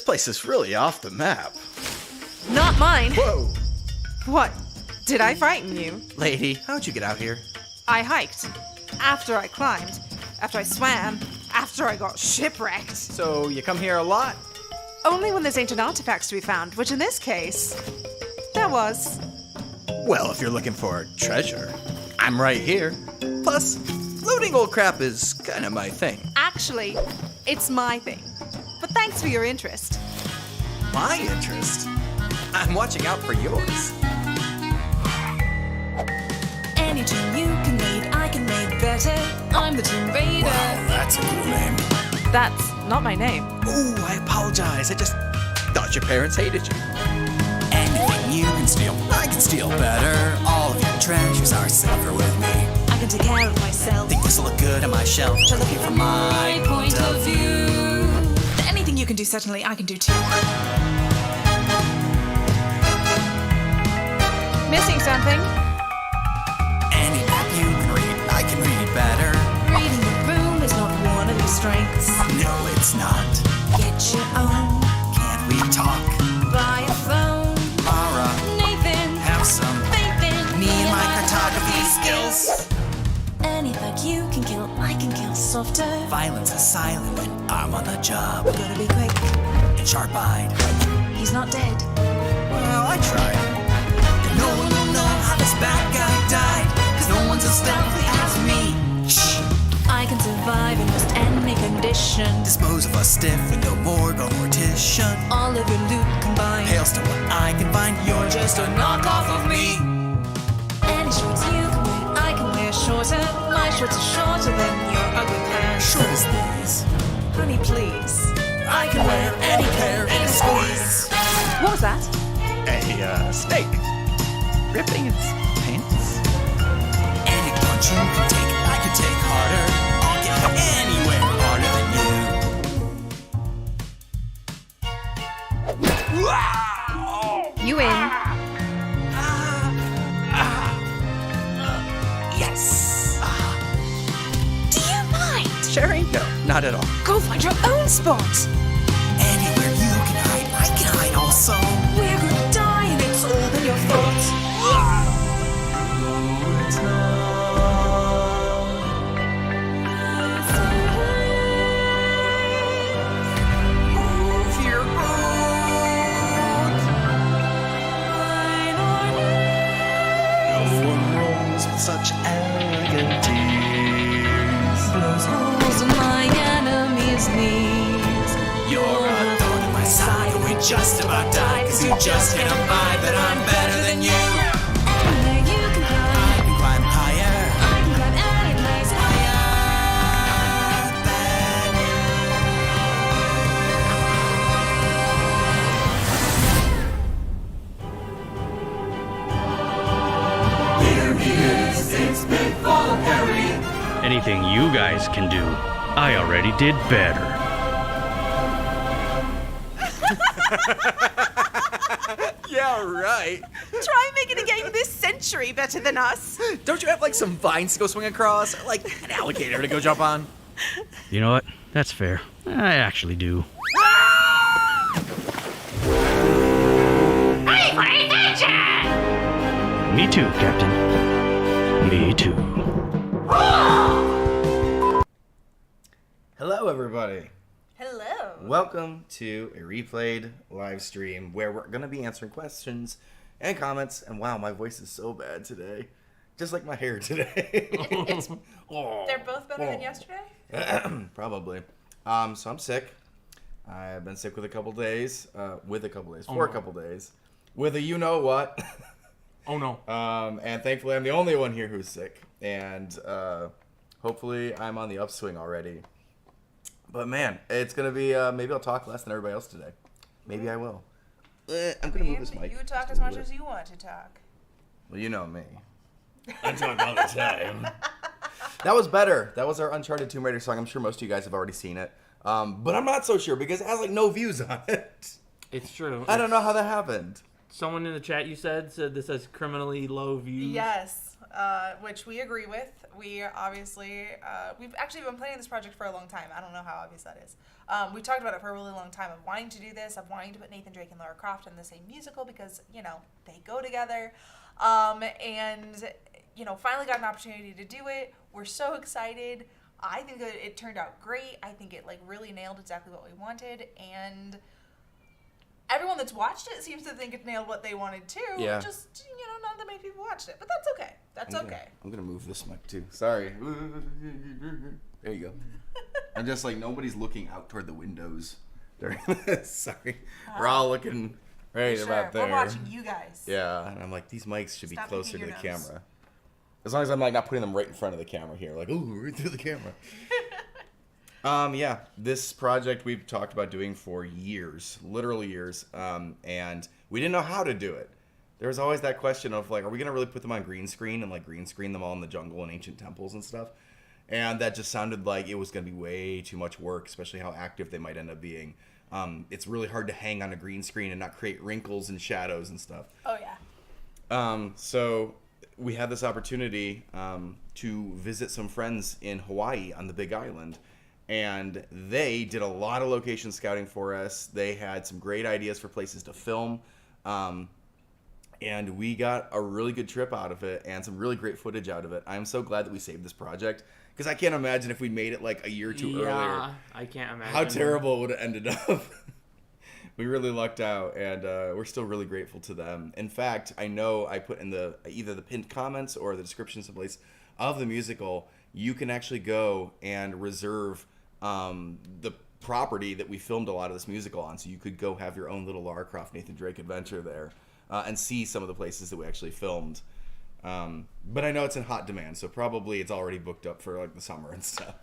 place is really off the map. Not mine. Whoa! What? Did I frighten you? Lady, how'd you get out here? I hiked. After I climbed. After I swam. After I got shipwrecked. So, you come here a lot? Only when there's ancient artifacts to be found, which in this case, there was. Well, if you're looking for treasure, I'm right here. Plus, looting old crap is kind of my thing. Actually, it's my thing. But thanks for your interest. My interest? I'm watching out for yours. Any tune you can read, I can make better. I'm the Tomb Raider. Wow, that's a cool name. That's not my name. Ooh, I apologize. I just thought your parents hated you. Anything you can steal, I can steal better. All of your treasures are safer with me. I can take care of myself. Think this'll look good on my shelf. Try looking from my point of view. Anything you can do, certainly I can do too. Missing something? Any map you can read, I can read better. Reading the room is not one of your strengths. No, it's not. Get your own. Can't we talk? Buy a phone. Mara, Nathan. have some Faith in me and my cartography skills. Any bug you can kill, I can kill softer. Violence is silent when I'm on the job. Gotta be quick. And sharp-eyed. He's not dead. Well, I tried. And no one will know how this bad guy died. Cause no one's as stealthy as me. Shh. I can survive in just any condition. Dispose of a stiff with no morgue or mortician. All of your loot combined. Hailstone, what I can find, you're just a knockoff of me. Any shorts you can wear, I can wear shorter. My shorts are shorter than your ugly pants. Short as these. Honey, please. I can wear any pair in a squeeze. What was that? A snake. Ripping its pants? Any punch you can take, I can take harder. I'll get anywhere harder than you. You in? Yes. Do you mind? Sherry? No, not at all. Go find your own spot. Anywhere you can hide, I can hide also. We're gonna die and it's all in your thoughts. Move your boat. No one rolls with such arrogant ease. Blows holes in my enemy's knees. You're a thorn in my side, and we just about died. Cause you just can't abide that I'm better than you. Anywhere you can I climb. can climb higher. I can climb any place. Higher than you. Here he is, it's Pitfall Harry. Anything you guys can do, I already did better. Yeah, right. Try making a game this century better than us. Don't you have like some vines to go swing across? Or like an alligator to go jump on? You know what? That's fair. I actually do. Ready for attention! Me too, Captain. Me too. Hello, everybody. Hello. Welcome to a replayed live stream where we're going to be answering questions and comments. And wow, my voice is so bad today. Just like my hair today. They're both better than yesterday? Probably. So I'm sick. I've been sick for a couple days. With a couple days. With a you-know-what. Oh, no. And thankfully, I'm the only one here who's sick. And hopefully, I'm on the upswing already. But man, it's going to be, maybe I'll talk less than everybody else today. Maybe I will. I'm going to move this mic. You talk just as a much little as bit. you want to talk. Well, you know me. I talk all the time. That was better. That was our Uncharted Tomb Raider song. I'm sure most of you guys have already seen it. But I'm not so sure because it has like no views on it. It's true. I don't know how that happened. Someone in the chat said this has criminally low views. Yes. which we agree with. We obviously, we've actually been planning this project for a long time. I don't know how obvious that is. We talked about it for a really long time of wanting to do this, of wanting to put Nathan Drake and Lara Croft in the same musical because, you know, they go together. And, you know, finally got an opportunity to do it. We're so excited. I think that it turned out great. I think it, like, really nailed exactly what we wanted. And everyone that's watched it seems to think it nailed what they wanted too. Yeah. Just, you know, not that many people watched it. But that's okay. That's okay. I'm gonna move this mic too. Sorry. There you go. I'm just like, nobody's looking out toward the windows during this. Sorry. We're all looking right about there. We're watching you guys. Yeah. And I'm like, these mics should be Stop closer to picking the your nose. camera. As long as I'm like not putting them right in front of the camera here. Like, ooh, right through the camera. Yeah, this project we've talked about doing for years, literally years, and we didn't know how to do it. There was always that question of like, are we gonna really put them on green screen and like green screen them all in the jungle and ancient temples and stuff? And that just sounded like it was gonna be way too much work, especially how active they might end up being. It's really hard to hang on a green screen and not create wrinkles and shadows and stuff. Oh yeah. So we had this opportunity to visit some friends in Hawaii on the Big Island. And they did a lot of location scouting for us. They had some great ideas for places to film. And we got a really good trip out of it and some really great footage out of it. I'm so glad that we saved this project. Because I can't imagine if we'd made it like a year or two earlier. Yeah, I can't imagine. How terrible it would have ended up. We really lucked out, and we're still really grateful to them. In fact, I know I put in either the pinned comments or the description someplace of the musical, you can actually go and reserve the property that we filmed a lot of this musical on, so you could go have your own little Lara Croft Nathan Drake adventure there and see some of the places that we actually filmed. But I know it's in hot demand, so probably it's already booked up for like the summer and stuff.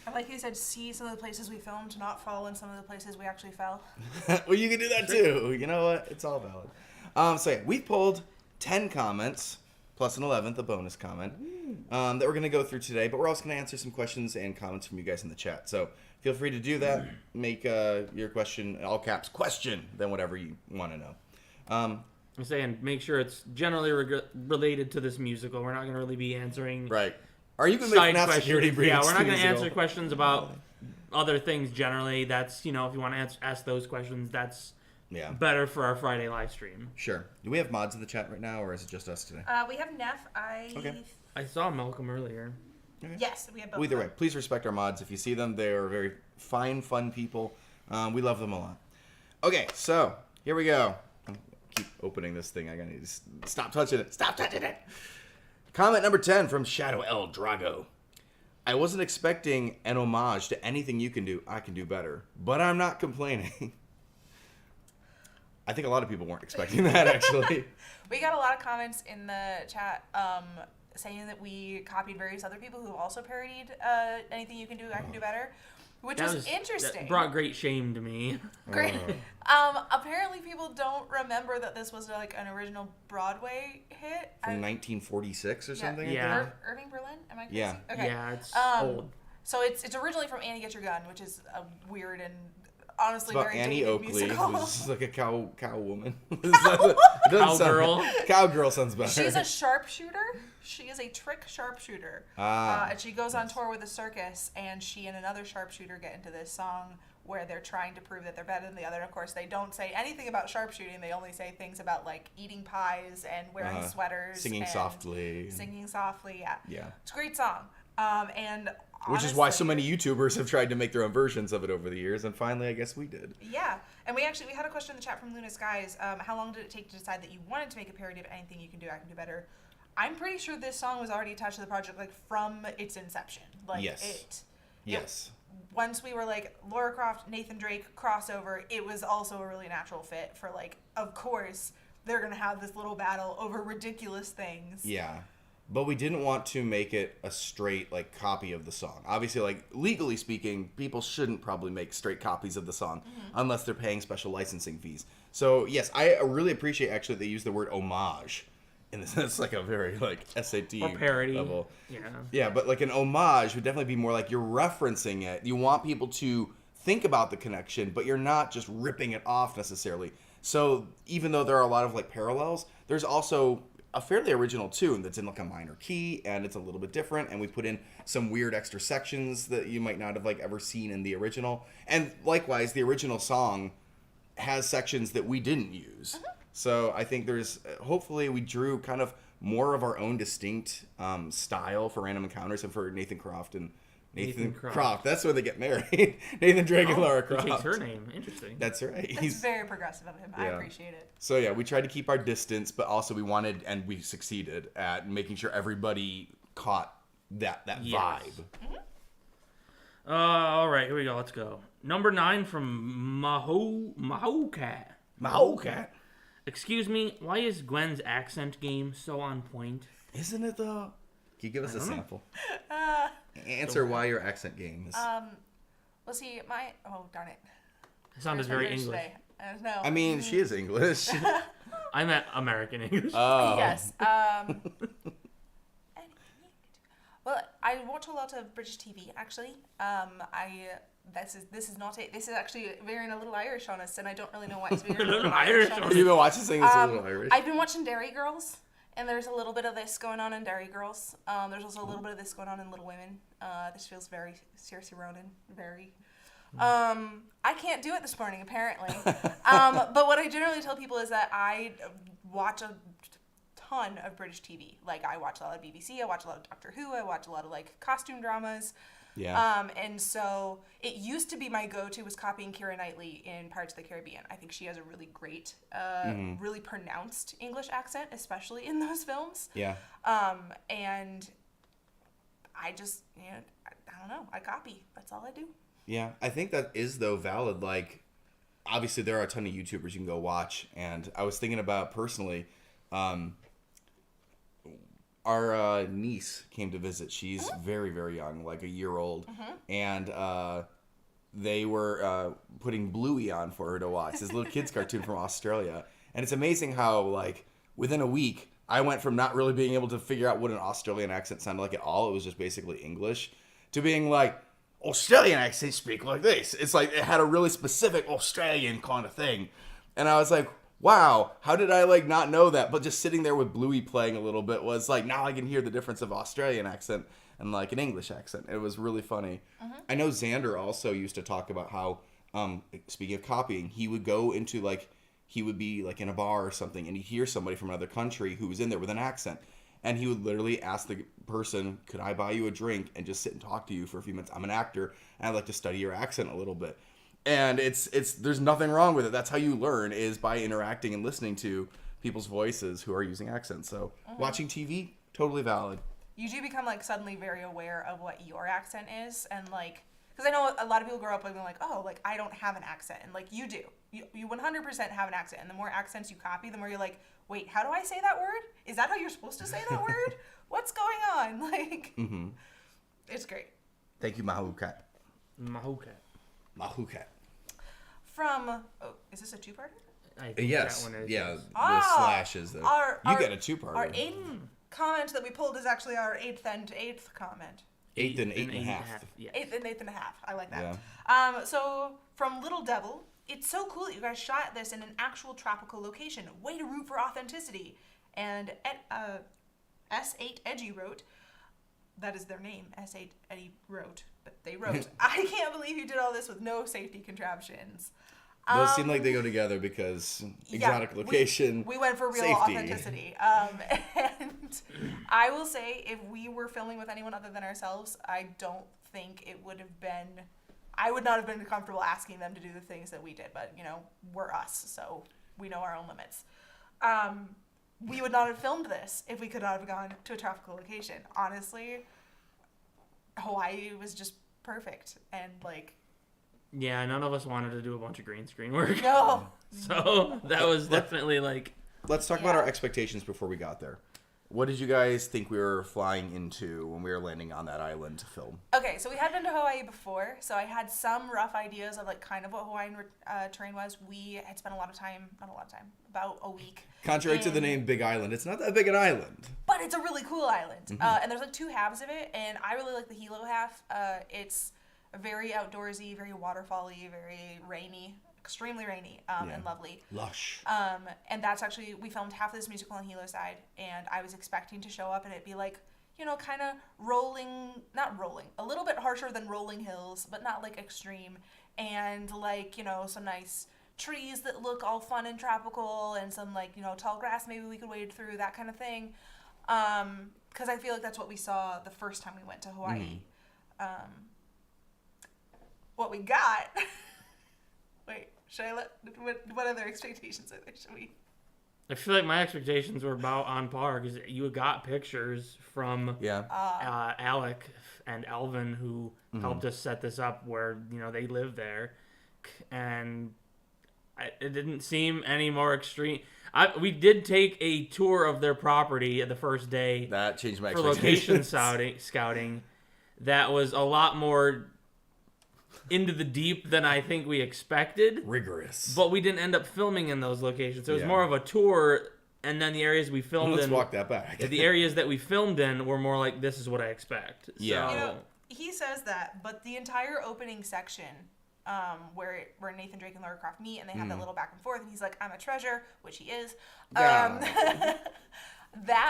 I like you said, see some of the places we filmed, not fall in some of the places we actually fell. Well, you can do that too. You know what? It's all valid. So yeah, we pulled 10 comments plus an 11th, a bonus comment, that we're going to go through today. But we're also going to answer some questions and comments from you guys in the chat. So feel free to do that. Make your question, all caps, question, then whatever you want to know. I'm saying make sure it's generally related to this musical. We're not going to really be answering Right. Are you going to side make questions. security briefs? Yeah, we're not going to musical? answer questions about other things generally. That's, you know, if you want to ask those questions, that's better for our Friday live stream. Sure. Do we have mods in the chat right now, or is it just us today? We have Neff. I saw Malcolm earlier. Okay. Yes, we have both. Well, either way, please respect our mods. If you see them, they are very fine, fun people. We love them a lot. Okay, so here we go. Keep opening this thing. I gotta need to stop touching it. Stop touching it. Comment number 10 from Shadow El Drago. I wasn't expecting an homage to anything you can do. I can do better, but I'm not complaining. I think a lot of people weren't expecting that, actually. We got a lot of comments in the chat saying that we copied various other people who also parodied Anything You Can Do, I Can Do Better, which was interesting. That brought great shame to me. Great. Apparently people don't remember that this was like an original Broadway hit. From 1946 or something? Yeah. Irving Berlin? Am I crazy? Yeah. Okay. Yeah, it's old. So it's originally from Annie Get Your Gun, which is a weird and honestly It's about very Annie dated Oakley, musical. who's like a cow woman. Cowgirl. Cowgirl sounds better. She's a sharpshooter. She is a trick sharpshooter. And she goes on tour with a circus, and she and another sharpshooter get into this song where they're trying to prove that they're better than the other. And of course, they don't say anything about sharpshooting. They only say things about like eating pies and wearing sweaters. Singing softly. Singing softly, yeah. Yeah. It's a great song. And which is why so many YouTubers have tried to make their own versions of it over the years, and finally, I guess we did. Yeah, and we had a question in the chat from Luna Skies. How long did it take to decide that you wanted to make a parody of Anything You Can Do, I Can Do Better? I'm pretty sure this song was already attached to the project like from its inception. Like Yes. Once we were like Lara Croft, Nathan Drake crossover, it was also a really natural fit for like, of course they're gonna have this little battle over ridiculous things. Yeah. But we didn't want to make it a straight, like, copy of the song. Obviously, like, legally speaking, people shouldn't probably make straight copies of the song unless they're paying special licensing fees. So, yes, I really appreciate, actually, they use the word homage. And it's like a very, like, SAT or parody level. Yeah. Yeah, but, like, an homage would definitely be more like you're referencing it. You want people to think about the connection, but you're not just ripping it off necessarily. So, even though there are a lot of, like, parallels, there's also a fairly original tune that's in like a minor key, and it's a little bit different, and we put in some weird extra sections that you might not have like ever seen in the original. And likewise, the original song has sections that we didn't use. So I think there's, hopefully we drew kind of more of our own distinct style for Random Encounters and for Nathan Croft and Nathan Croft. That's where they get married. Nathan Drake and Laura Croft. He takes her name. Interesting. That's right. That's very progressive of him. I appreciate it. So yeah, we tried to keep our distance, but also we wanted, and we succeeded at making sure everybody caught that vibe. All right, here we go. Let's go. Number 9 from Mahocat. Mahocat. Excuse me, why is Gwen's accent game so on point? Isn't it though? Can you give us a sample? Answer why your accent game is. Well, see, oh darn it. It sounded very English. Today. No. I mean, she is English. I meant American English. Oh. Yes. Well, I watch a lot of British TV actually. This is actually veering a little Irish on us, and I don't really know why it's veering a little Irish on us. You've been watching things a little Irish. I've been watching Dairy Girls, and there's a little bit of this going on in Dairy Girls. There's also a little bit of this going on in Little Women. This feels very Saoirse Ronan, very. I can't do it this morning apparently. But what I generally tell people is that I watch a ton of British TV. Like I watch a lot of BBC, I watch a lot of Doctor Who, I watch a lot of like costume dramas. Yeah. And so it used to be my go-to was copying Keira Knightley in Pirates of the Caribbean. I think she has a really great, really pronounced English accent, especially in those films. Yeah. And I just, I don't know, I copy. That's all I do. Yeah, I think that is, though, valid. Like, obviously, there are a ton of YouTubers you can go watch. And I was thinking about, personally, our niece came to visit. She's very, very young, like a year old. And they were putting Bluey on for her to watch, this little kid's cartoon from Australia. And it's amazing how, like, within a week, I went from not really being able to figure out what an Australian accent sounded like at all, it was just basically English, to being like, Australian accents speak like this. It's like it had a really specific Australian kind of thing. And I was like, wow, how did I like not know that? But just sitting there with Bluey playing a little bit was like, now I can hear the difference of Australian accent and like an English accent. It was really funny. I know Xander also used to talk about how, speaking of copying, he would go into like, he would be like in a bar or something and he'd hear somebody from another country who was in there with an accent. And he would literally ask the person, could I buy you a drink and just sit and talk to you for a few minutes? I'm an actor and I'd like to study your accent a little bit. And it's there's nothing wrong with it. That's how you learn, is by interacting and listening to people's voices who are using accents. So watching TV, totally valid. You do become like suddenly very aware of what your accent is, and like, because I know a lot of people grow up being like, oh, like I don't have an accent, and like you do. You 100% have an accent, and the more accents you copy, the more you're like, wait, how do I say that word? Is that how you're supposed to say that word? What's going on? Like, it's great. Thank you, Mahukat. From, is this a two-parter? I think Yes. that one is. Yeah. Ah, the slashes though. You get a two-parter. Our 8th comment that we pulled is actually our 8th and 8th comment. 8th and 8.5. Yeah. 8th and 8.5. I like that. Yeah. So from Little Devil, it's so cool that you guys shot this in an actual tropical location. Way to root for authenticity. And S8 Edgy wrote, that is their name, S8 Edgy wrote, but they wrote, I can't believe you did all this with no safety contraptions. Those seem like they go together because exotic location. We went for real safety. authenticity. And I will say, if we were filming with anyone other than ourselves, I don't think it would have been, I would not have been comfortable asking them to do the things that we did. But, we're us, so we know our own limits. We would not have filmed this if we could not have gone to a tropical location. Honestly, Hawaii was just perfect. And, like... Yeah, none of us wanted to do a bunch of green screen work. No. So that was definitely like... Let's talk about our expectations before we got there. What did you guys think we were flying into when we were landing on that island to film? Okay, so we had been to Hawaii before, so I had some rough ideas of like kind of what Hawaiian terrain was. We had spent about a week. Contrary to the name Big Island, it's not that big an island. But it's a really cool island. And there's like two halves of it, and I really like the Hilo half. It's very outdoorsy, very waterfally, very rainy. extremely rainy and lovely. Lush. And that's actually, we filmed half of this musical on Hilo side, and I was expecting to show up and it'd be like, you know, kind of not rolling, a little bit harsher than rolling hills, but not like extreme, and like, you know, some nice trees that look all fun and tropical, and some like, you know, tall grass maybe we could wade through, that kind of thing. Because I feel like that's what we saw the first time we went to Hawaii. What we got... Wait, should I what other expectations are there? Should we... I feel like my expectations were about on par, because you got pictures from Alec and Alvin, who helped us set this up, where, you know, they live there, and it didn't seem any more extreme. We did take a tour of their property the first day. That changed my for location expectations. scouting. That was a lot more into the deep than I think we expected. Rigorous. But we didn't end up filming in those locations. It was more of a tour, and then the areas we filmed in... Let's walk that back. The areas that we filmed in were more like, this is what I expect. Yeah. So, You know, he says that, but the entire opening section, where Nathan Drake and Lara Croft meet, and they have that little back and forth, and he's like, I'm a treasure, which he is. That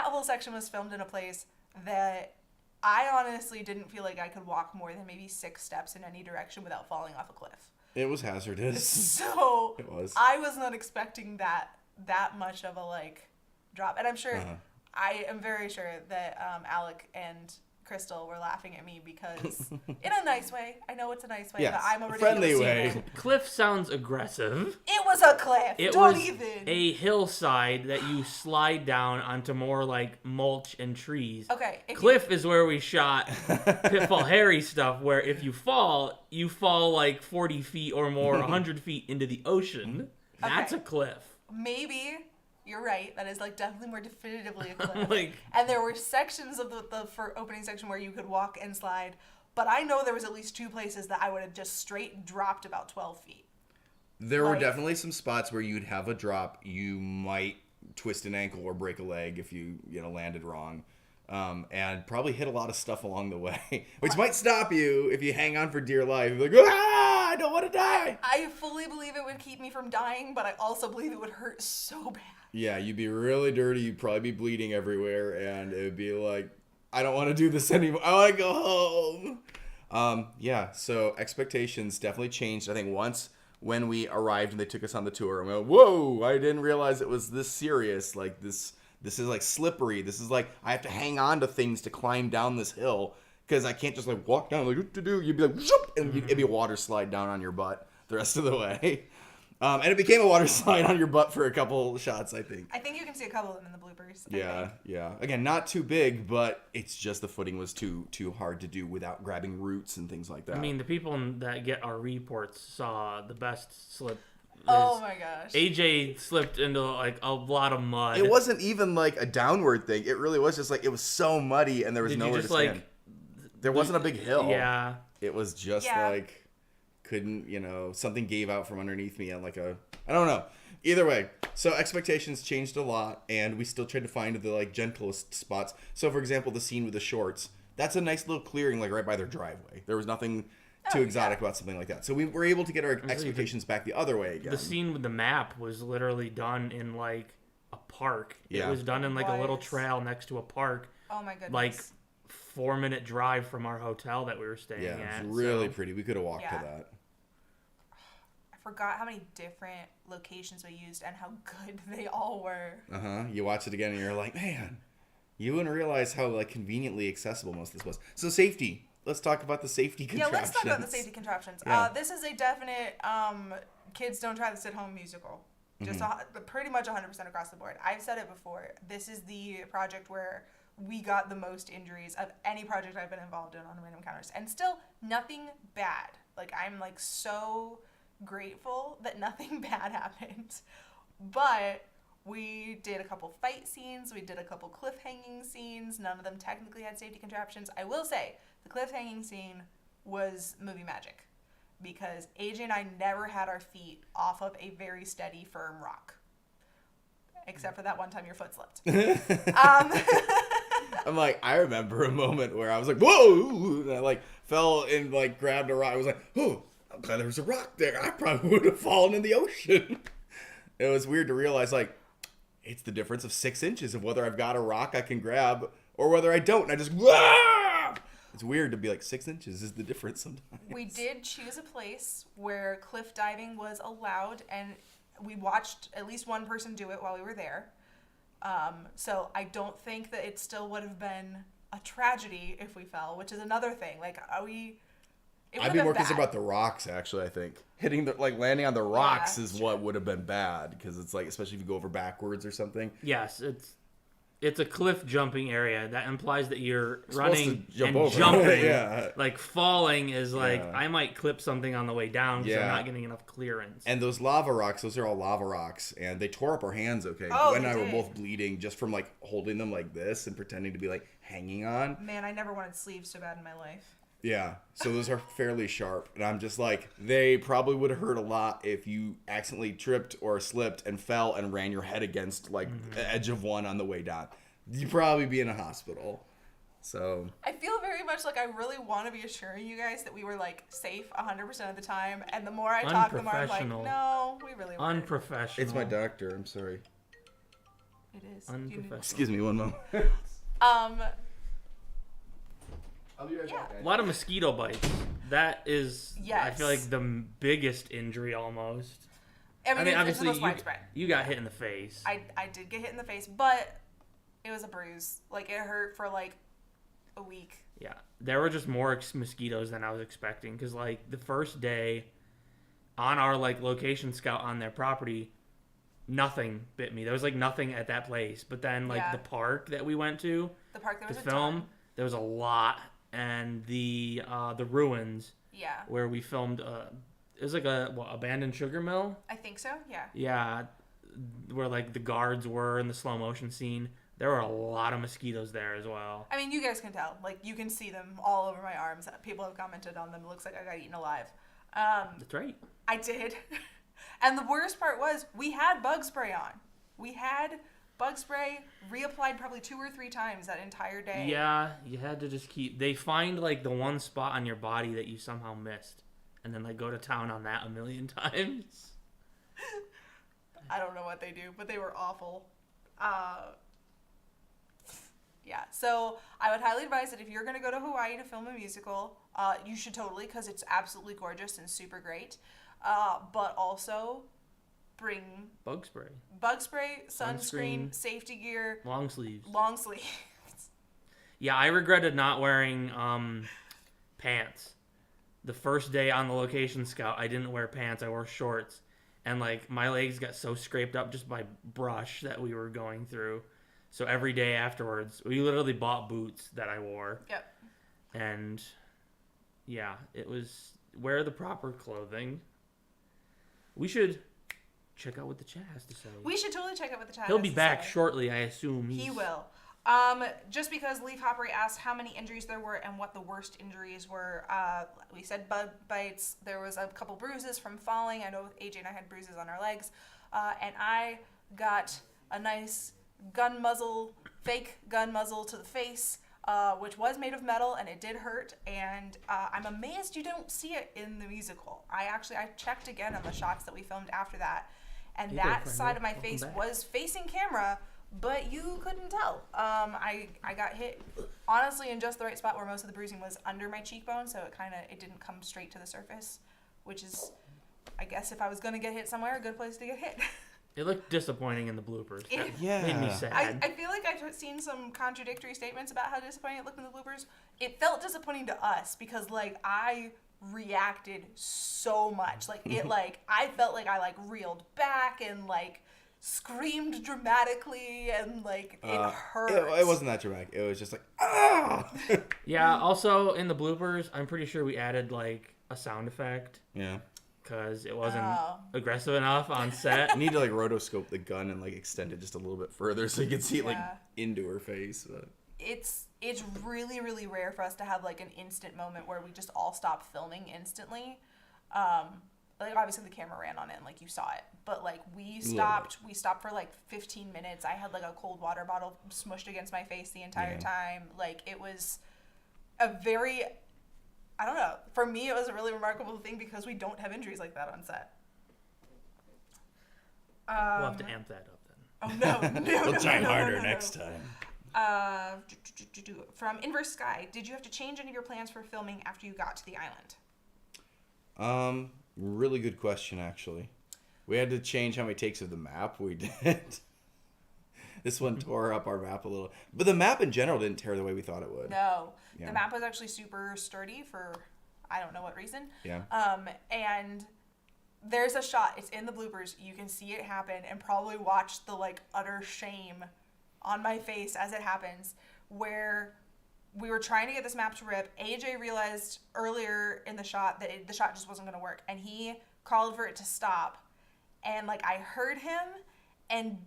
whole section was filmed in a place that I honestly didn't feel like I could walk more than maybe 6 steps in any direction without falling off a cliff. It was hazardous. So It was. I was not expecting that much of a like drop, and I'm sure I am very sure that Alec and Crystal were laughing at me because in a nice way. I know it's a nice way, Yes, but I'm a a ridiculous friendly way. human. cliff sounds aggressive. It was a cliff. It Don't was even. a hillside that you slide down onto more like mulch and trees. Okay. Cliff is where we shot Pitfall Harry stuff, where if you fall like 40 feet or more, 100 feet into the ocean. That's a cliff. Maybe you're right. That is like definitely more definitively a cliff. Like, and there were sections of the opening section where you could walk and slide, but I know there was at least 2 places that I would have just straight dropped about 12 feet. There were definitely some spots where you'd have a drop. You might twist an ankle or break a leg if you landed wrong. And probably hit a lot of stuff along the way, which might stop you if you hang on for dear life. You're like, I don't want to die. I fully believe it would keep me from dying, but I also believe it would hurt so bad. Yeah, you'd be really dirty. You'd probably be bleeding everywhere, and it would be like, I don't want to do this anymore. I want to go home. Yeah, so expectations definitely changed. I think once when we arrived and they took us on the tour, and we went, whoa, I didn't realize it was this serious. Like, this is like slippery. This is like, I have to hang on to things to climb down this hill, because I can't just like walk down like, you'd be like, zoop, and it'd be a water slide down on your butt the rest of the way. And it became a water slide on your butt for a couple shots, I think. I think you can see a couple of them in the bloopers. Yeah. Again, not too big, but it's just the footing was too hard to do without grabbing roots and things like that. I mean, the people that get our reports saw the best slip. Oh my gosh. AJ slipped into like a lot of mud. It wasn't even like a downward thing. It really was just like, it was so muddy and there was nowhere to stand. There wasn't a big hill. Yeah. It was just like, couldn't, something gave out from underneath me on like I don't know. Either way, so expectations changed a lot, and we still tried to find the like gentlest spots. So for example, the scene with the shorts, that's a nice little clearing like right by their driveway. There was nothing too exotic about something like that. So we were able to get our expectations back the other way again. The scene with the map was literally done in like a park. It was done in like a little trail next to a park. Oh my goodness. Like 4-minute drive from our hotel that we were staying at. Yeah, it was really pretty. We could have walked to that. I forgot how many different locations we used and how good they all were. You watch it again and you're like, man, you wouldn't realize how like conveniently accessible most of this was. So safety. Let's talk about the safety contraptions. Yeah, let's talk about the safety contraptions. Yeah. This is a definite kids don't try this at home musical. Just pretty much 100% across the board. I've said it before. This is the project where we got the most injuries of any project I've been involved in on Random Encounters. And still, nothing bad. Like, I'm like so grateful that nothing bad happened. But we did a couple fight scenes. We did a couple cliff-hanging scenes. None of them technically had safety contraptions. I will say, the cliff-hanging scene was movie magic, because AJ and I never had our feet off of a very steady, firm rock. Except for that one time your foot slipped. I'm like, I remember a moment where I was like, whoa! And I like fell and like grabbed a rock. I was like, oh, I'm glad there was a rock there. I probably would have fallen in the ocean. It was weird to realize, like, it's the difference of 6 inches of whether I've got a rock I can grab or whether I don't. And I just, it's weird to be like 6 inches is the difference sometimes. We did choose a place where cliff diving was allowed, and we watched at least one person do it while we were there. So I don't think that it still would have been a tragedy if we fell, which is another thing. Like, I'd be more concerned about the rocks, actually, I think. Landing on the rocks is what would have been bad, because it's like, especially if you go over backwards or something. Yes, it's a cliff jumping area. That implies that you're running and over. jumping. Yeah. Like, falling is like, I might clip something on the way down because I'm not getting enough clearance. And those lava rocks, those are all lava rocks, and they tore up our hands, okay? Oh, Gwen and I were both bleeding just from, like, holding them like this and pretending to be, like, hanging on. Man, I never wanted sleeves so bad in my life. Yeah, so those are fairly sharp, and I'm just like, they probably would have hurt a lot if you accidentally tripped or slipped and fell and ran your head against, like, the edge of one on the way down. You'd probably be in a hospital. So I feel very much like I really want to be assuring you guys that we were, like, safe 100% of the time, and the more I talk, the more I'm like, no, we really weren't. Unprofessional. It's my doctor, I'm sorry. It is. Unprofessional. Excuse me one moment. I'll be right back. A lot of mosquito bites. That is, I feel like, Yes. the biggest injury almost. I mean, it's the obviously, most widespread. you got hit in the face. I did get hit in the face, but it was a bruise. Like, it hurt for, like, a week. Yeah, there were just more mosquitoes than I was expecting. Because, like, the first day on our, like, location scout on their property, nothing bit me. There was, like, nothing at that place. But then, like, the park that we went to, the park there was the film, there was a lot. And the ruins, where we filmed, it was like a abandoned sugar mill. I think so. Yeah. Yeah, where like the guards were in the slow motion scene. There were a lot of mosquitoes there as well. I mean, you guys can tell. Like, you can see them all over my arms. People have commented on them. It looks like I got eaten alive. That's right. I did. And the worst part was we had bug spray on. We had bug spray reapplied probably 2 or 3 times that entire day. Yeah, you had to just keep. They find like the one spot on your body that you somehow missed, and then like go to town on that 1,000,000 times. I don't know what they do, but they were awful. Yeah, so I would highly advise that if you're going to go to Hawaii to film a musical, you should totally, because it's absolutely gorgeous and super great. But also bring bug spray, sunscreen, safety gear, long sleeves. Yeah, I regretted not wearing pants. The first day on the location scout, I didn't wear pants. I wore shorts, and like my legs got so scraped up just by brush that we were going through. So every day afterwards, we literally bought boots that I wore. Yep. And yeah, it was wear the proper clothing. We should check out what the chat has to say. We should totally check out what the chat He'll has be to back say. shortly, I assume. He will. Just because Leaf Hopper asked how many injuries there were and what the worst injuries were. We said bug bites. There was a couple bruises from falling. I know AJ and I had bruises on our legs. And I got a nice fake gun muzzle to the face, which was made of metal, and it did hurt. And I'm amazed you don't see it in the musical. I checked again on the shots that we filmed after that, and that side of my face was facing camera, but you couldn't tell. I got hit, honestly, in just the right spot where most of the bruising was under my cheekbone, so it didn't come straight to the surface, which is, I guess, if I was gonna get hit somewhere, a good place to get hit. It looked disappointing in the bloopers. It Yeah. made me sad. I feel like I've seen some contradictory statements about how disappointing it looked in the bloopers. It felt disappointing to us because, like, I reacted so much. Like, I felt like I, like, reeled back and, like, screamed dramatically and, like, it hurt. It wasn't that dramatic. It was just like, ah! Yeah, also in the bloopers, I'm pretty sure we added, like, a sound effect. Yeah. Because it wasn't aggressive enough on set. I need to like rotoscope the gun and like extend it just a little bit further so you can see it like into her face. But It's really, really rare for us to have like an instant moment where we just all stop filming instantly. Like obviously the camera ran on it and like you saw it, but like we stopped for like 15 minutes. I had like a cold water bottle smushed against my face the entire time. Like it was a very I don't know. For me, it was a really remarkable thing because we don't have injuries like that on set. We'll have to amp that up then. Oh, no. We'll try harder next time. From Inverse Sky, did you have to change any of your plans for filming after you got to the island? Really good question, actually. We had to change how many takes of the map we did. This one tore up our map a little. But the map in general didn't tear the way we thought it would. No. Yeah. The map was actually super sturdy for I don't know what reason. Yeah. And there's a shot, it's in the bloopers, you can see it happen and probably watch the like utter shame on my face as it happens, where we were trying to get this map to rip. AJ realized earlier in the shot that the shot just wasn't going to work, and he called for it to stop. And like I heard him and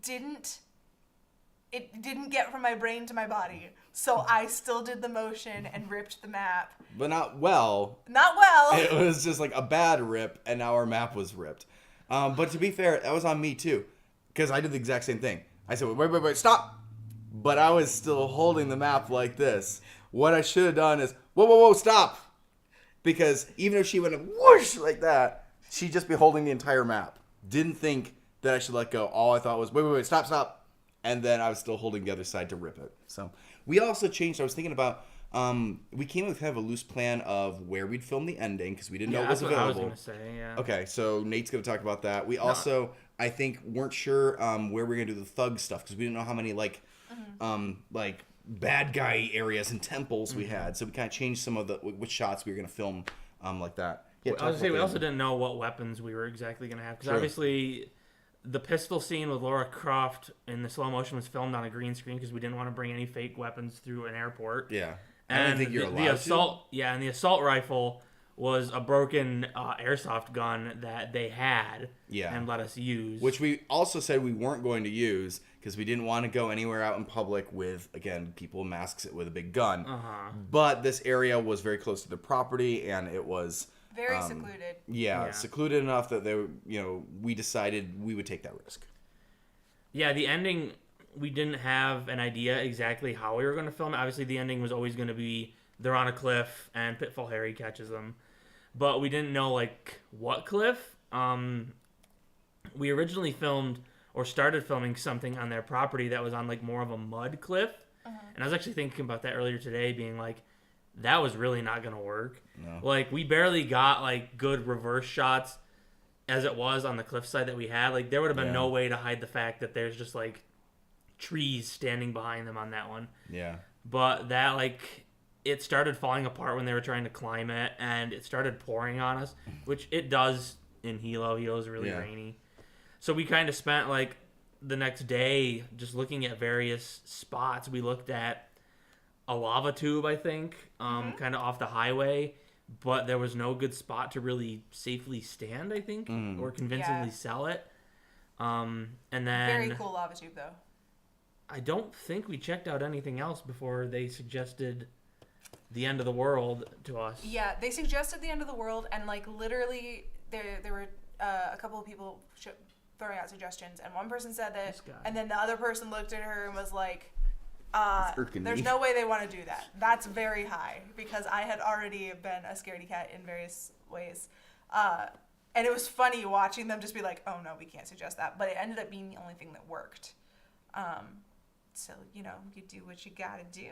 it didn't get from my brain to my body. So I still did the motion and ripped the map. But not well. Not well. It was just like a bad rip, and now our map was ripped. But to be fair, that was on me too, because I did the exact same thing. I said, wait, stop. But I was still holding the map like this. What I should have done is, whoa, stop. Because even if she went whoosh like that, she'd just be holding the entire map. Didn't think that I should let go. All I thought was, wait, stop. And then I was still holding the other side to rip it. So we also changed. I was thinking about, we came up with kind of a loose plan of where we'd film the ending because we didn't know it was available. I was going to say, yeah. Okay, so Nate's going to talk about that. We also, I think, weren't sure where we were going to do the thug stuff because we didn't know how many, like bad guy areas and temples we had. So we kind of changed some of which shots we were going to film like that. Yeah, I was going to say, we also didn't know what weapons we were exactly going to have. Because obviously, the pistol scene with Lara Croft in the slow motion was filmed on a green screen because we didn't want to bring any fake weapons through an airport. Yeah. And I don't think you're allowed the assault, yeah, and the assault rifle was a broken airsoft gun that they had and let us use. Which we also said we weren't going to use because we didn't want to go anywhere out in public with, again, people in masks with a big gun. But this area was very close to the property, and it was very secluded. Yeah, secluded enough that we decided we would take that risk. Yeah, the ending, we didn't have an idea exactly how we were going to film it. Obviously, the ending was always going to be they're on a cliff and Pitfall Harry catches them. But we didn't know, like, what cliff. We originally filmed or started filming something on their property that was on, like, more of a mud cliff. And I was actually thinking about that earlier today, being like, that was really not going to work. No. Like, we barely got, like, good reverse shots as it was on the cliffside that we had. Like, there would have been no way to hide the fact that there's just, like, trees standing behind them on that one. Yeah. But that, like, it started falling apart when they were trying to climb it, and it started pouring on us, which it does in Hilo. Hilo's really rainy. So we kind of spent, like, the next day just looking at various spots. We looked at a lava tube, I think, kind of off the highway, but there was no good spot to really safely stand, I think, or convincingly sell it. And then Very cool lava tube, though. I don't think we checked out anything else before they suggested the end of the world to us. Yeah, they suggested the end of the world, and like literally, there were a couple of people throwing out suggestions, and one person said that, and then the other person looked at her and was like, "There's no way they want to do that. That's very high," because I had already been a scaredy cat in various ways, and it was funny watching them just be like, "Oh no, we can't suggest that," but it ended up being the only thing that worked. So you do what you gotta do.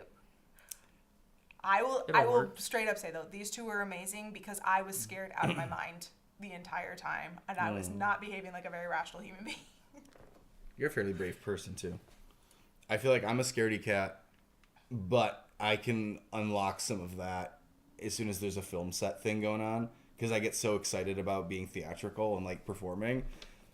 I will straight up say though, these two were amazing because I was scared out of my mind the entire time, and I was not behaving like a very rational human being. You're a fairly brave person too. I feel like I'm a scaredy cat, but I can unlock some of that as soon as there's a film set thing going on because I get so excited about being theatrical and like performing.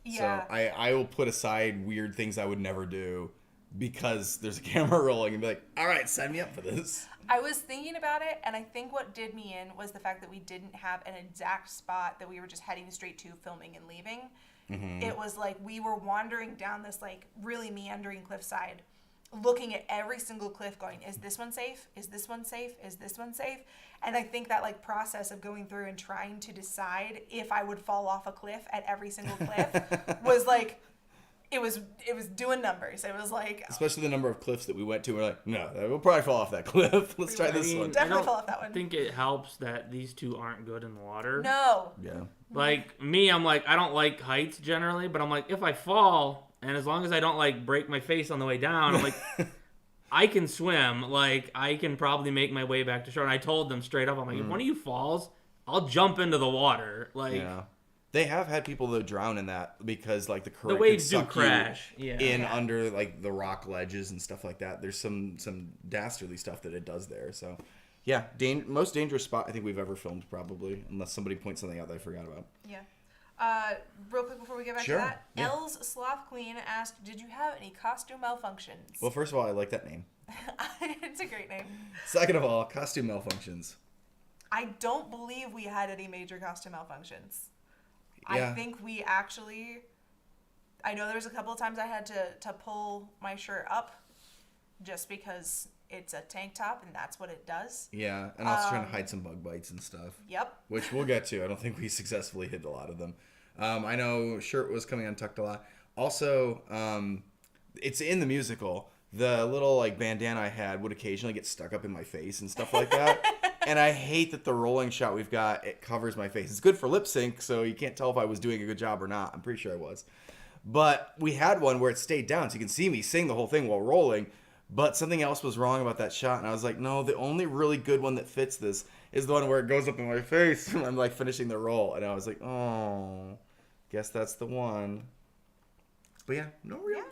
Yeah. So I will put aside weird things I would never do because there's a camera rolling and be like, all right, sign me up for this. I was thinking about it, and I think what did me in was the fact that we didn't have an exact spot that we were just heading straight to filming and leaving. It was like we were wandering down this like really meandering cliffside, looking at every single cliff going, is this one safe? Is this one safe? Is this one safe? And I think that like process of going through and trying to decide if I would fall off a cliff at every single cliff was like it was doing numbers. It was like, especially the number of cliffs that we went to. We're like, no, we'll probably fall off that cliff. Let's try this one. Definitely fall off that one. I think it helps that these two aren't good in the water. No. Yeah. Like me, I'm like, I don't like heights generally, but I'm like, if I fall, and as long as I don't like break my face on the way down, I'm like, I can swim. Like, I can probably make my way back to shore. And I told them straight up, I'm like, if one of you falls, I'll jump into the water. Like, yeah. They have had people that drown in that because like the current the waves can do suck crash. you in under like the rock ledges and stuff like that. There's some dastardly stuff that it does there. So yeah, most dangerous spot I think we've ever filmed probably, unless somebody points something out that I forgot about. Yeah. Real quick before we get back to that, Elle's Sloth Queen asked, did you have any costume malfunctions? Well, first of all, I like that name. It's a great name. Second of all, costume malfunctions. I don't believe we had any major costume malfunctions. Yeah. I think we actually, I know there was a couple of times I had to pull my shirt up just because it's a tank top and that's what it does. Yeah, and I was trying to hide some bug bites and stuff. Yep. Which we'll get to. I don't think we successfully hid a lot of them. I know shirt was coming untucked a lot. Also, it's in the musical. The little like bandana I had would occasionally get stuck up in my face and stuff like that. And I hate that the rolling shot we've got, it covers my face. It's good for lip sync, so you can't tell if I was doing a good job or not. I'm pretty sure I was. But we had one where it stayed down, so you can see me sing the whole thing while rolling. But something else was wrong about that shot, and I was like, no, the only really good one that fits this is the one where it goes up in my face when I'm like finishing the roll. And I was like, oh, guess that's the one. But yeah, no real. Yeah.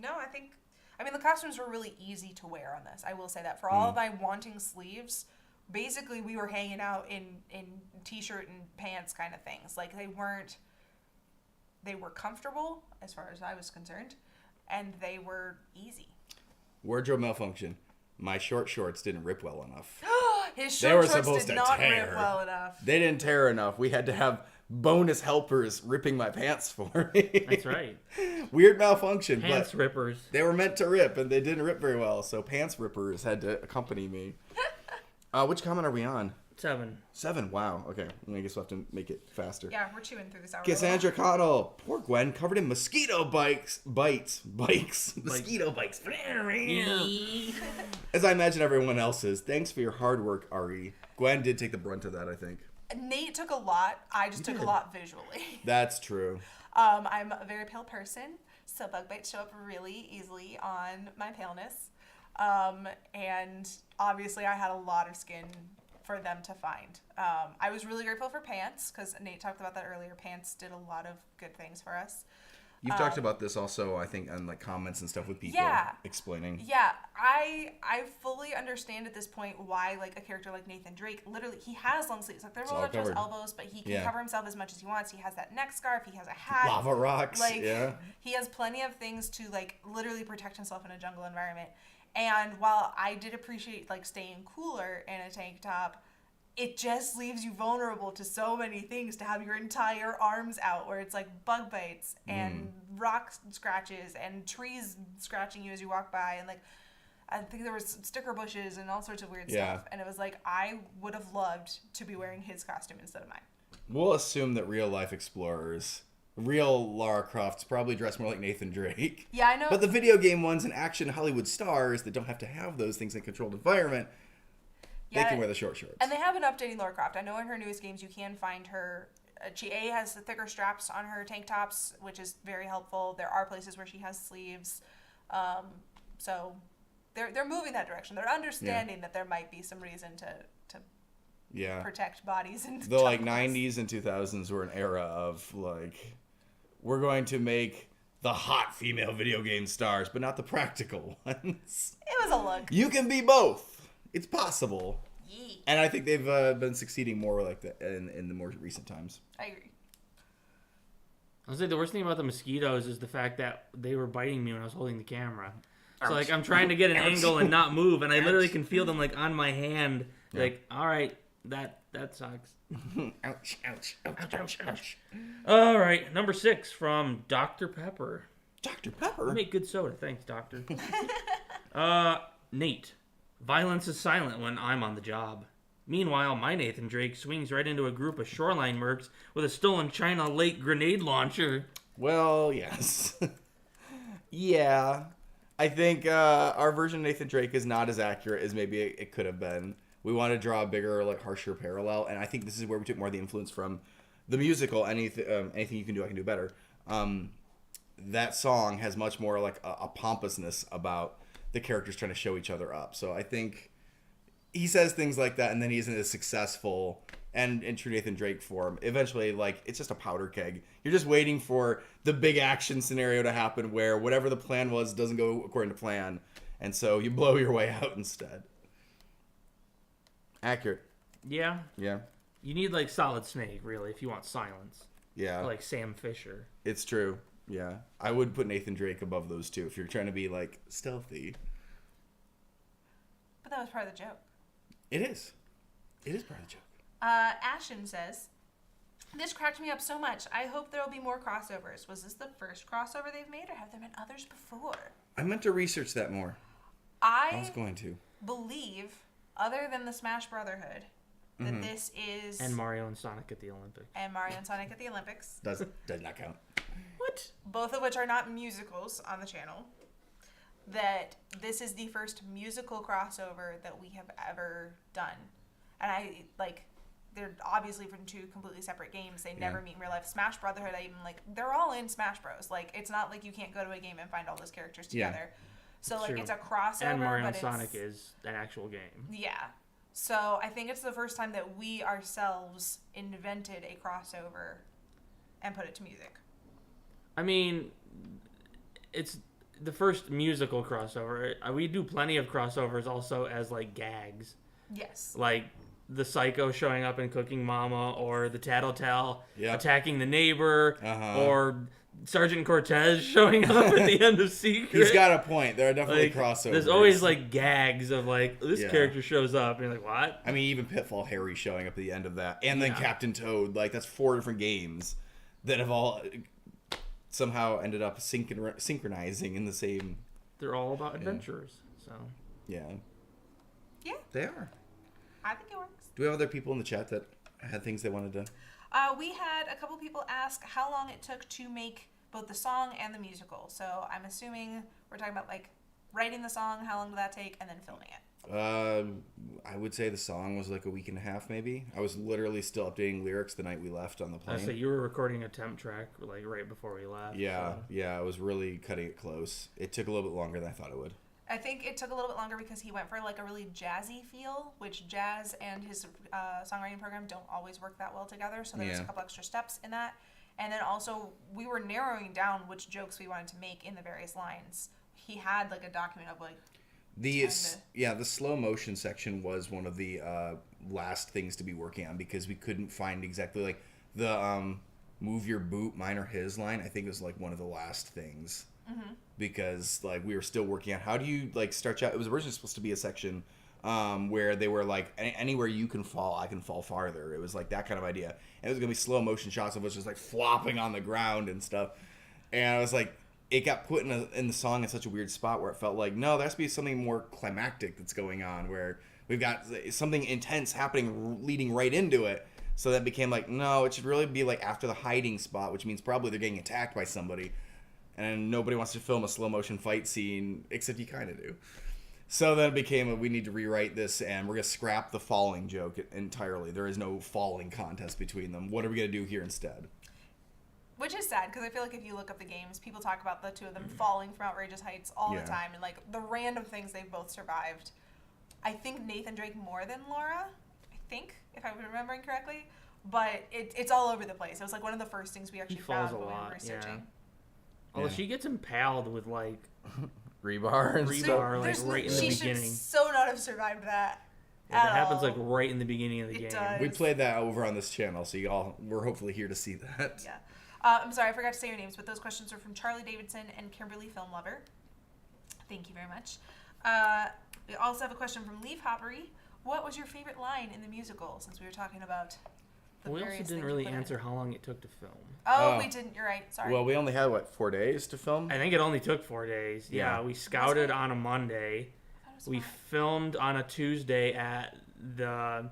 No, I mean, the costumes were really easy to wear on this. I will say that. For all of my wanting sleeves, basically we were hanging out in t-shirt and pants kind of things. Like, they were comfortable as far as I was concerned, and they were easy. Wardrobe malfunction. My short shorts didn't rip well enough. His short shorts did not rip well enough. They didn't tear enough. We had to have bonus helpers ripping my pants for me. That's right. Weird malfunction. Pants rippers. They were meant to rip, and they didn't rip very well, so pants rippers had to accompany me. Which comment are we on? 7. Wow. Okay. I guess we'll have to make it faster. Yeah, we're chewing through this hour. Cassandra Cottle. Poor Gwen, covered in mosquito bites. Mosquito bites. As I imagine everyone else is. Thanks for your hard work, Ari. Gwen did take the brunt of that, I think. Nate took a lot. I just took a lot visually. That's true. I'm a very pale person, so bug bites show up really easily on my paleness. And obviously I had a lot of skin for them to find. I was really grateful for pants, because Nate talked about that earlier. Pants did a lot of good things for us. You've talked about this also, I think, on like comments and stuff with people explaining. Yeah, I fully understand at this point why like a character like Nathan Drake, literally, he has long sleeves. Like, they're rolled up to his elbows, but he can cover himself as much as he wants. He has that neck scarf. He has a hat. Lava rocks. Like, he has plenty of things to like literally protect himself in a jungle environment. And while I did appreciate like staying cooler in a tank top, it just leaves you vulnerable to so many things, to have your entire arms out, where it's like bug bites and rock scratches and trees scratching you as you walk by, and like I think there was sticker bushes and all sorts of weird stuff. And it was like, I would have loved to be wearing his costume instead of mine. We'll assume that real life explorers, real Lara Croft's probably dress more like Nathan Drake. Yeah, I know. But the video game ones and action Hollywood stars that don't have to have those things in a controlled environment, they can wear the short shorts. And they have been updating Lara Croft. I know in her newest games you can find her. She has the thicker straps on her tank tops, which is very helpful. There are places where she has sleeves. So they're moving that direction. They're understanding that there might be some reason to protect bodies. And the like 90s and 2000s were an era of like, we're going to make the hot female video game stars, but not the practical ones. It was a look. You can be both. It's possible. Yeah. And I think they've been succeeding more like that in the more recent times. I agree. I'll say the worst thing about the mosquitoes is the fact that they were biting me when I was holding the camera. So like, I'm trying to get an angle and not move, and I literally can feel them like on my hand. Like, all right, that sucks. Ouch, ouch, ouch, ouch, ouch. All right, number 6 from Dr. Pepper. Dr. Pepper? You make good soda. Thanks, Doctor. Nate. Violence is silent when I'm on the job. Meanwhile, my Nathan Drake swings right into a group of shoreline mercs with a stolen China Lake grenade launcher. Well, yes. Yeah. I think our version of Nathan Drake is not as accurate as maybe it could have been. We want to draw a bigger, like, harsher parallel, and I think this is where we took more of the influence from the musical. Anything you can do, I can do better. That song has much more like a pompousness about the characters trying to show each other up. So I think he says things like that, and then he isn't as successful. And in true Nathan Drake form, eventually, like, it's just a powder keg. You're just waiting for the big action scenario to happen where whatever the plan was doesn't go according to plan. And so you blow your way out instead. Accurate. Yeah. Yeah. You need, like, Solid Snake, really, if you want silence. Yeah. Or, like, Sam Fisher. It's true. Yeah. I would put Nathan Drake above those two if you're trying to be, like, stealthy. But that was part of the joke. It is. It is part of the joke. Ashen says, "This cracked me up so much. I hope there will be more crossovers. Was this the first crossover they've made, or have there been others before?" I meant to research that more. I was going to believe, other than the Smash Brotherhood, that this is... And Mario and Sonic at the Olympics. And Mario and Sonic at the Olympics. Does not count. What? Both of which are not musicals on the channel. That this is the first musical crossover that we have ever done. And I, like... They're obviously from two completely separate games. They never meet in real life. Smash Brotherhood, they're all in Smash Bros. Like, it's not like you can't go to a game and find all those characters together. Yeah. So, like, it's a crossover. And Mario and Sonic is an actual game. Yeah. So, I think it's the first time that we ourselves invented a crossover and put it to music. I mean, it's the first musical crossover. We do plenty of crossovers also as, like, gags. Yes. Like... the Psycho showing up in Cooking Mama, or the Tattletale attacking the neighbor, or Sergeant Cortez showing up at the end of Secret. He's got a point. There are definitely crossovers. There's always like gags of like, this character shows up, and you're like, what? I mean, even Pitfall Harry showing up at the end of that, and then Captain Toad. Like, that's 4 different games that have all somehow ended up synchronizing in the same... They're all about adventurers, so... Yeah. Yeah. They are. I think it works. Do we have other people in the chat that had things they wanted to... We had a couple people ask how long it took to make both the song and the musical. So I'm assuming we're talking about, like, writing the song, how long did that take, and then filming it? I would say the song was like a week and a half, maybe. I was literally still updating lyrics the night we left on the plane. So you were recording a temp track, like, right before we left. Yeah, so. Yeah, I was really cutting it close. It took a little bit longer than I thought it would. I think it took a little bit longer because he went for like a really jazzy feel, which jazz and his songwriting program don't always work that well together. So there was a couple extra steps in that. And then also we were narrowing down which jokes we wanted to make in the various lines. He had like a document of like... The slow motion section was one of the last things to be working on because we couldn't find exactly like the move your boot, mine or his line. I think it was like one of the last things. Mm-hmm. Because like we were still working on how do you like stretch out. It was originally supposed to be a section where they were like anywhere you can fall, I can fall farther. It was like that kind of idea, and it was gonna be slow motion shots of us just like flopping on the ground and stuff. And I was like, it got put in the song in such a weird spot where it felt like no, there has to be something more climactic that's going on where we've got something intense happening leading right into it. So that became like no, it should really be like after the hiding spot, which means probably they're getting attacked by somebody. And nobody wants to film a slow motion fight scene, except you kind of do. So then it became we need to rewrite this, and we're going to scrap the falling joke entirely. There is no falling contest between them. What are we going to do here instead? Which is sad, because I feel like if you look up the games, people talk about the two of them falling from outrageous heights all the time, and like the random things they've both survived. I think Nathan Drake more than Laura, if I'm remembering correctly. But it's all over the place. It was like one of the first things we actually found when we were researching. Yeah. Although she gets impaled with like rebar and stuff, like right in the beginning. She should so not have survived that. Yeah, that happens like right in the beginning of the game. Does. We played that over on this channel, so we're hopefully here to see that. Yeah. I'm sorry, I forgot to say your names, but those questions are from Charlie Davidson and Kimberly Film Lover. Thank you very much. We also have a question from Leaf Hoppery. What was your favorite line in the musical? Since we were talking about. We also didn't really answer how long it took to film. Oh, we didn't. You're right. Sorry. Well, we only had, 4 days to film? I think it only took 4 days. Yeah, we scouted on a Monday. We filmed on a Tuesday at the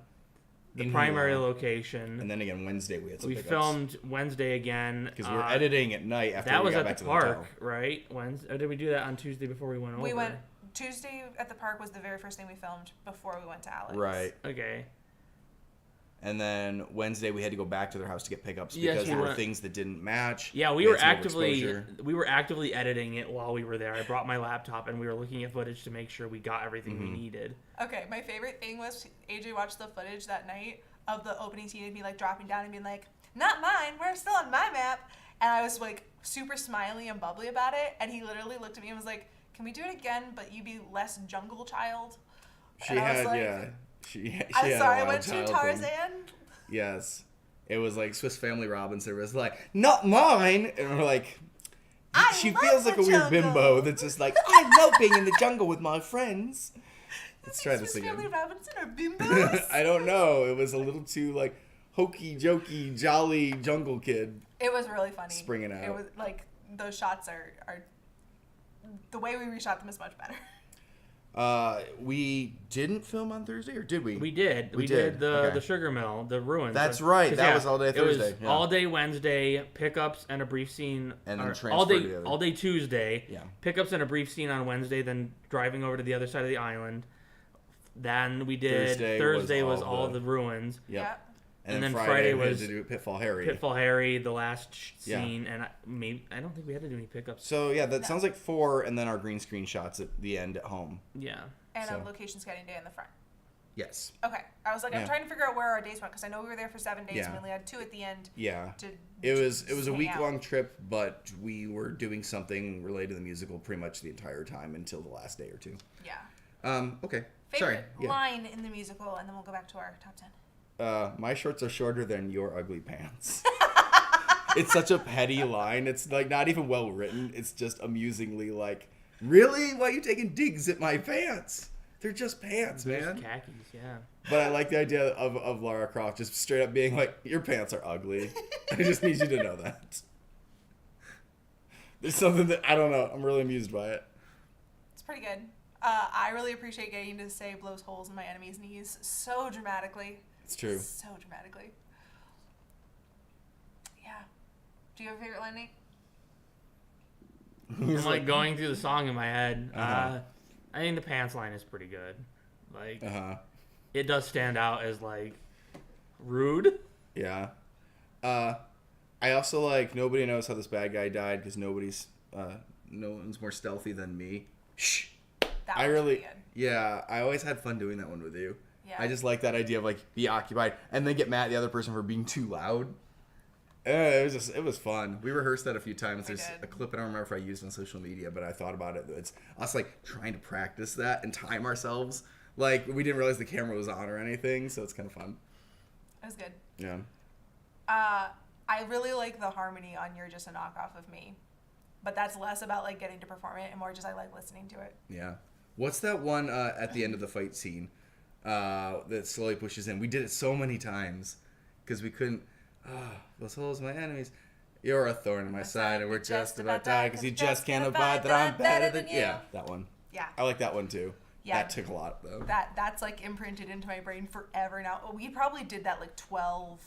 the primary location. And then again Wednesday we had some pickups. filmed Wednesday again because we were editing at night after that we was got at back the to park, the hotel. right? Wednesday, or did we do that on Tuesday before we went over? We went Tuesday at the park was the very first thing we filmed before we went to Alex. Right. Okay. And then Wednesday we had to go back to their house to get pickups because there were things that didn't match. Yeah, we were actively editing it while we were there. I brought my laptop and we were looking at footage to make sure we got everything we needed. Okay, my favorite thing was AJ watched the footage that night of the opening scene and be like dropping down and being like, "Not mine. We're still on my map." And I was like super smiley and bubbly about it. And he literally looked at me and was like, "Can we do it again, but you be less jungle child?" She had, like, She I'm had sorry, a I went wild to child Tarzan. thing. Yes. It was like Swiss Family Robinson was like, "Not mine." And we're like, she feels like a weird bimbo that's just like, "I love being in the jungle with my friends." Let's try this again. Swiss Family Robinson or bimbos? I don't know. It was a little too like hokey, jokey, jolly jungle kid. It was really funny. Springing out. It was like those shots are the way we reshot them is much better. We didn't film on Thursday, or did we? We did. We did the sugar mill, the ruins. That's right. That was all day Thursday. It was all day Wednesday, pickups and a brief scene. And then transfer all day Tuesday. Yeah. Pickups and a brief scene on Wednesday, then driving over to the other side of the island. Then we did Thursday was all the ruins. Yep. Yeah. And then Friday was to do Pitfall Harry. Pitfall Harry, the last scene, and I don't think we had to do any pickups. So yeah, that sounds like 4, and then our green screen shots at the end at home. Yeah. And a location scouting day in the front. Yes. Okay. I was like, I'm trying to figure out where our days went because I know we were there for 7 days and we only had 2 at the end. Yeah. It was a week-long trip, but we were doing something related to the musical pretty much the entire time until the last day or 2. Yeah. Okay. Favorite line in the musical, and then we'll go back to our top 10. My shorts are shorter than your ugly pants. It's such a petty line. It's like not even well written. It's just amusingly like, really? Why are you taking digs at my pants? They're just pants, man. Just khakis, yeah. But I like the idea of Lara Croft just straight up being like, your pants are ugly. I just need you to know that. There's something that, I don't know, I'm really amused by it. It's pretty good. I really appreciate getting to say blows holes in my enemy's knees so dramatically. It's true. So dramatically. Yeah. Do you have a favorite line, Nate? I'm like going through the song in my head. I think the pants line is pretty good. Like, it does stand out as like rude. Yeah. I also like nobody knows how this bad guy died because no one's more stealthy than me. Shh. That was really good. Yeah, I always had fun doing that one with you. Yeah. I just like that idea of like be occupied and then get mad at the other person for being too loud. It was fun. We rehearsed that a few times. There's a clip I don't remember if I used on social media, but I thought about it. It's us like trying to practice that and time ourselves. Like we didn't realize the camera was on or anything, so it's kind of fun. It was good. Yeah. I really like the harmony on "You're Just a Knockoff of Me," but that's less about like getting to perform it and more just I like listening to it. Yeah. What's that one at the end of the fight scene that slowly pushes in? We did it so many times because we couldn't. Those holes, my enemies. You're a thorn in my side, and we're just about to die because you just can't abide that I'm better than you. Yeah, that one. Yeah. I like that one too. Yeah. That took a lot though. That's like imprinted into my brain forever now. We probably did that like 12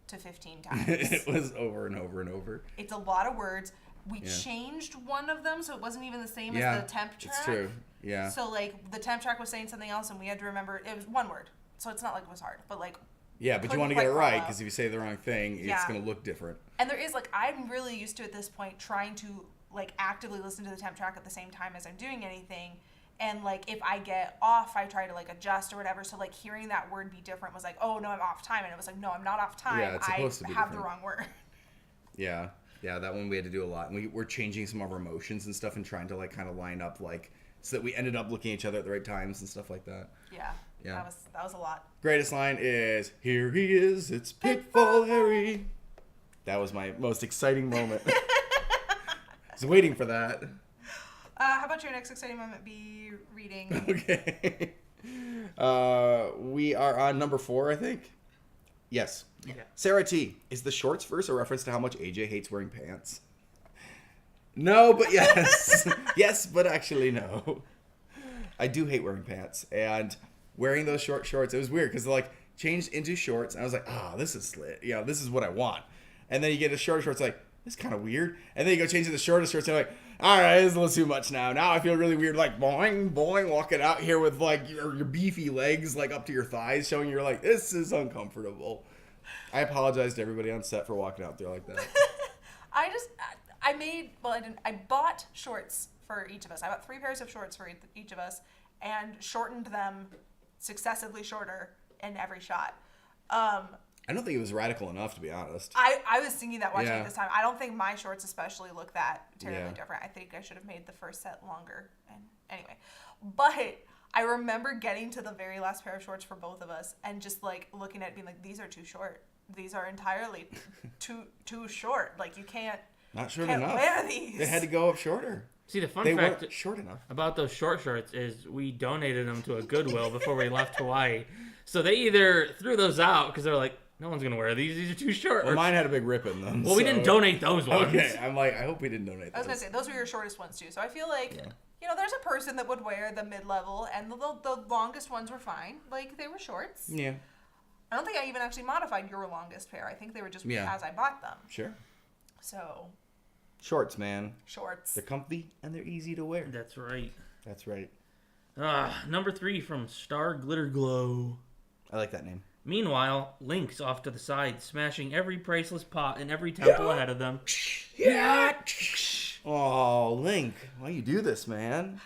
to 15 times. It was over and over and over. It's a lot of words. We changed one of them, so it wasn't even the same as the temp track. It's true. Yeah. So like the temp track was saying something else, and we had to remember it was one word. So it's not like it was hard, but like. Yeah, but you want to get it right because if you say the wrong thing, it's going to look different. And there is like I'm really used to at this point trying to like actively listen to the temp track at the same time as I'm doing anything. And like if I get off, I try to like adjust or whatever. So like hearing that word be different was like, oh no, I'm off time, and it was like, no, I'm not off time. Yeah, it's supposed to be have different. the wrong word. Yeah, that one we had to do a lot, and we're changing some of our emotions and stuff, and trying to like kind of line up like so that we ended up looking at each other at the right times and stuff like that. Yeah. That was a lot. Greatest line is, "Here he is, it's Pitfall Harry." That was my most exciting moment. I was waiting for that. How about your next exciting moment be reading? Okay. We are on number 4, I think. Yes. Yeah. Sarah T. Is the shorts verse a reference to how much AJ hates wearing pants? No, but yes. Yes, but actually no. I do hate wearing pants. And wearing those short shorts, it was weird because like changed into shorts, and I was like, this is lit. You know, this is what I want. And then you get the shorter shorts, like, this is kind of weird. And then you go change to the shortest shorts, and you're like, all right, this is a little too much now. Now I feel really weird, like, boing, boing, walking out here with, like, your beefy legs, like, up to your thighs, showing you're like, this is uncomfortable. I apologize to everybody on set for walking out there like that. I bought shorts for each of us. I bought 3 pairs of shorts for each of us and shortened them successively shorter in every shot. I don't think it was radical enough, to be honest. I was thinking that watching it this time. I don't think my shorts especially look that terribly different. I think I should have made the first set longer. And anyway, but I remember getting to the very last pair of shorts for both of us and just like looking at it being like, these are too short. These are entirely too short. Like you can't enough. Wear these. They had to go up shorter. See, the fun they fact weren't short enough about those short shorts is we donated them to a Goodwill before we left Hawaii. So they either threw those out because they're like, no one's going to wear these. These are too short. Well, mine had a big rip in them. Well, we didn't donate those ones. Okay, I'm like, I hope we didn't donate those. I was going to say, those were your shortest ones too. So I feel like, you know, there's a person that would wear the mid-level and the longest ones were fine. Like, they were shorts. Yeah. I don't think I even actually modified your longest pair. I think they were just as I bought them. Sure. So. Shorts, man. Shorts. They're comfy and they're easy to wear. That's right. That's right. Number 3 from Star Glitter Glow. I like that name. Meanwhile, Link's off to the side, smashing every priceless pot in every temple ahead of them. Yeah. Oh, Link. Why you do this, man?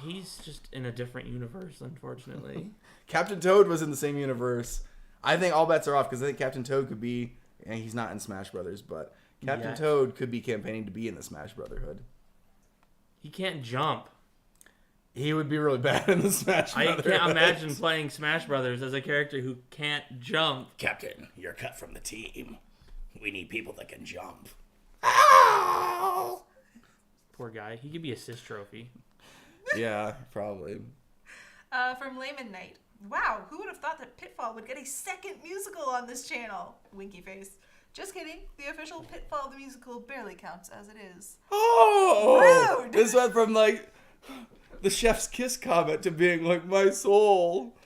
He's just in a different universe, unfortunately. Captain Toad was in the same universe. I think all bets are off because I think Captain Toad could be, and he's not in Smash Brothers, but Captain Toad could be campaigning to be in the Smash Brotherhood. He can't jump. He would be really bad in the Smash Brothers. I can't imagine playing Smash Brothers as a character who can't jump. Captain, you're cut from the team. We need people that can jump. Ow! Poor guy. He could be assist trophy. Yeah, probably. From Layman Knight. Wow, who would have thought that Pitfall would get a second musical on this channel? Winky face. Just kidding. The official Pitfall the musical barely counts as it is. Oh! Rude! This went from like the chef's kiss comment to being like my soul.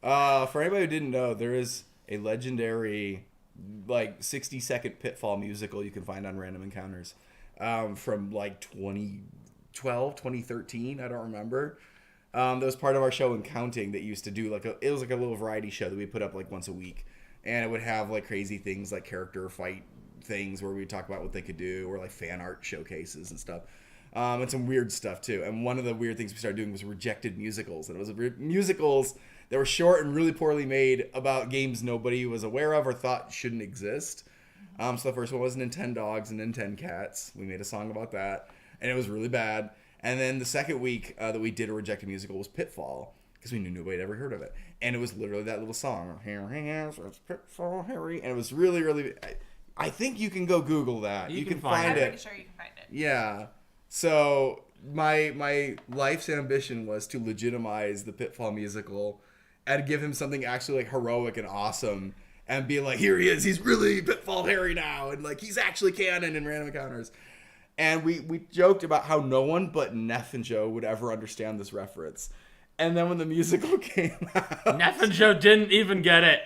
For anybody who didn't know, there is a legendary like 60-second Pitfall musical you can find on Random Encounters from like 2012, 2013. I don't remember. That was part of our show in Counting that used to do it was like a little variety show that we put up like once a week. And it would have like crazy things like character fight things where we'd talk about what they could do, or like fan art showcases and stuff. And some weird stuff too. And one of the weird things we started doing was rejected musicals. And it was musicals that were short and really poorly made about games nobody was aware of or thought shouldn't exist. So the first one was Nintendogs and Nintendcats. We made a song about that. And it was really bad. And then the second week that we did a rejected musical was Pitfall, because we knew nobody had ever heard of it. And it was literally that little song. Here he is, it's Pitfall Harry. And it was really, really... I think you can go Google that. You can find it. I'm pretty sure you can find it. Yeah. So my life's ambition was to legitimize the Pitfall musical and give him something actually like heroic and awesome and be like, here he is. He's really Pitfall Harry now. And like, he's actually canon in Random Encounters. And we joked about how no one but Neff and Joe would ever understand this reference. And then when the musical came out... Neff and Joe didn't even get it.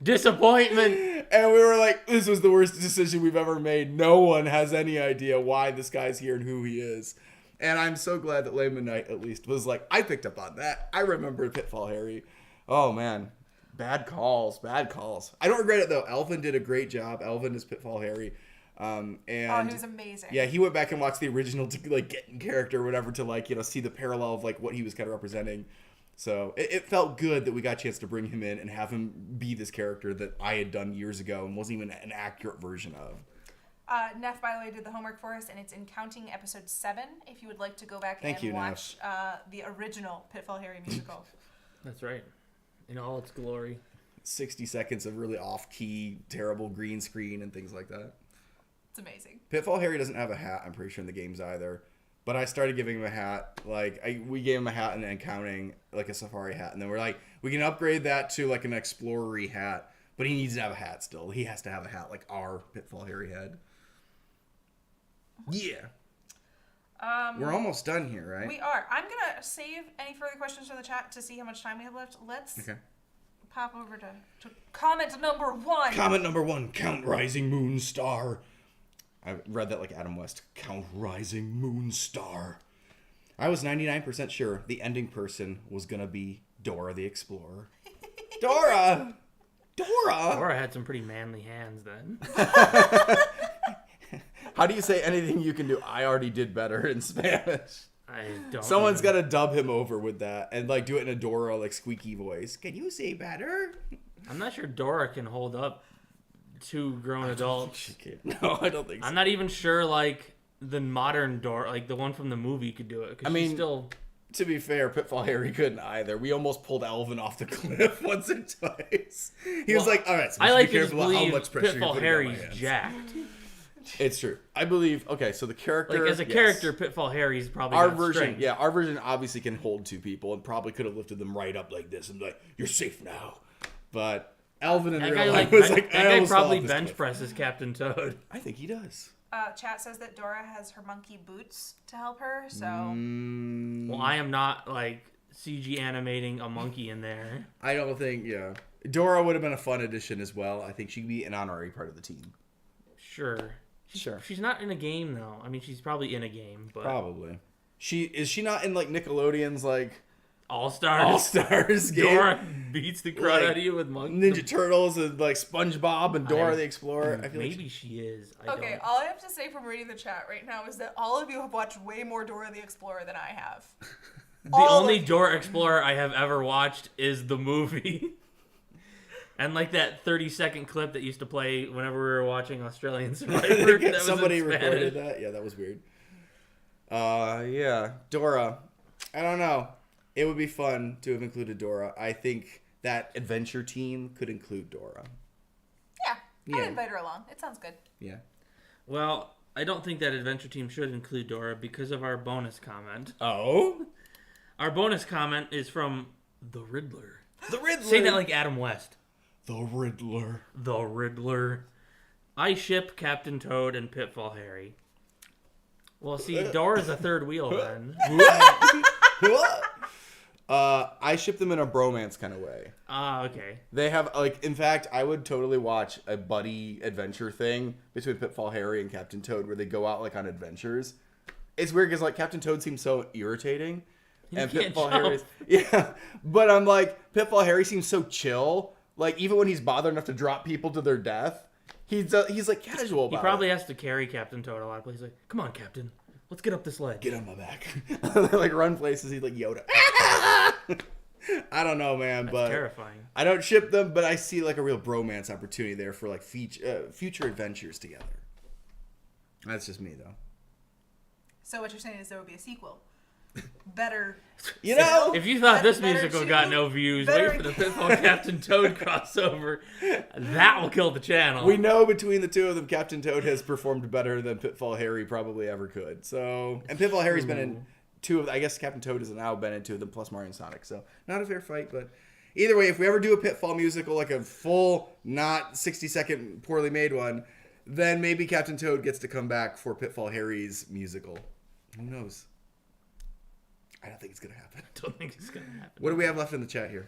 Disappointment. And we were like, this was the worst decision we've ever made. No one has any idea why this guy's here and who he is. And I'm so glad that Layman Knight at least was like, I picked up on that. I remember Pitfall Harry. Oh, man. Bad calls. Bad calls. I don't regret it, though. Elvin did a great job. Elvin is Pitfall Harry. And he was amazing. Yeah, he went back and watched the original to like get in character or whatever to like, you know, see the parallel of like what he was kind of representing. So it felt good that we got a chance to bring him in and have him be this character that I had done years ago and wasn't even an accurate version of. Neff, by the way, did the homework for us, and it's in Counting episode 7. If you would like to go back and watch the original Pitfall Harry musical. That's right. In all its glory. 60 seconds of really off-key, terrible green screen and things like that. It's amazing. Pitfall Harry doesn't have a hat, I'm pretty sure, in the games either. But I started giving him a hat. Like, we gave him a hat and Counting, like a safari hat. And then we're like, we can upgrade that to like an explorer-y hat. But he needs to have a hat still. He has to have a hat like our Pitfall Harry had. Yeah. We're almost done here, right? We are. I'm going to save any further questions from the chat to see how much time we have left. Let's pop over to comment number 1. Comment number 1, Count Rising Moon Star. I read that like Adam West. Count Rising Moon Star. I was 99% sure the ending person was going to be Dora the Explorer. Dora! Dora had some pretty manly hands then. How do you say anything you can do? I already did better in Spanish. I don't. Someone's got to dub him over with that and like do it in a Dora like squeaky voice. Can you say better? I'm not sure Dora can hold up 2 grown adults. She can't. No, I don't think so. I'm not even sure like the modern Dora, like the one from the movie, could do it. I mean, still. To be fair, Pitfall Harry couldn't either. We almost pulled Alvin off the cliff once or twice. He was like, "All right, so I like be careful about how much pressure Pitfall you're Harry's putting on my hands." jacked. It's true. I believe. Okay, so the character, like as a character, Pitfall Harry's probably our got version. strength. Yeah, our version obviously can hold 2 people and probably could have lifted them right up like this and be like, "You're safe now." But Alvin in real life was like, that guy probably bench presses Captain Toad. I think he does. Chat says that Dora has her monkey boots to help her, so... Well, I am not, like, CG animating a monkey in there. I don't think, yeah. Dora would have been a fun addition as well. I think she'd be an honorary part of the team. Sure. She's not in a game, though. I mean, she's probably in a game, but... Probably. Is she not in, like, Nickelodeon's, like... All-Stars game? Dora beats the crud out of you with monkeys. Ninja Turtles and like SpongeBob and Dora the Explorer. I feel maybe she is. Okay, all I have to say from reading the chat right now is that all of you have watched way more Dora the Explorer than I have. The only Dora Explorer I have ever watched is the movie. And like that 30-second clip that used to play whenever we were watching Australian Survivor. Somebody recorded that. Yeah, that was weird. Yeah, Dora. I don't know. It would be fun to have included Dora. I think that adventure team could include Dora. Yeah, I'd invite her along. It sounds good. Yeah. Well, I don't think that adventure team should include Dora because of our bonus comment. Oh? Our bonus comment is from the Riddler. The Riddler! Say that like Adam West. The Riddler. The Riddler. I ship Captain Toad and Pitfall Harry. Well, see, Dora's a third wheel then. What? I ship them in a bromance kind of way. Okay. They have, like, in fact, I would totally watch a buddy adventure thing between Pitfall Harry and Captain Toad where they go out, like, on adventures. It's weird because, like, Captain Toad seems so irritating. And Pitfall Harry is, yeah. But I'm like, Pitfall Harry seems so chill. Like, even when he's bothered enough to drop people to their death, he's like, casual about it. He probably has to carry Captain Toad a lot. But he's like, come on, Captain. Let's get up this ledge. Get on my back. Like, run places. He's like, Yoda. I don't know, man. That's but terrifying. I don't ship them, but I see, like, a real bromance opportunity there for, like, future adventures together. That's just me, though. So what you're saying is there will be a sequel. Better. You know? If you thought this musical got no views, wait for the Pitfall Captain Toad crossover. That will kill the channel. We know between the two of them, Captain Toad has performed better than Pitfall Harry probably ever could. So, and Pitfall Harry's been in 2 of, I guess Captain Toad has now been in 2 of them, plus Mario and Sonic. So, not a fair fight, but either way, if we ever do a Pitfall musical, like a full, not 60-second, poorly made one, then maybe Captain Toad gets to come back for Pitfall Harry's musical. Who knows? I don't think it's going to happen. I don't think it's going to happen. What do we have left in the chat here?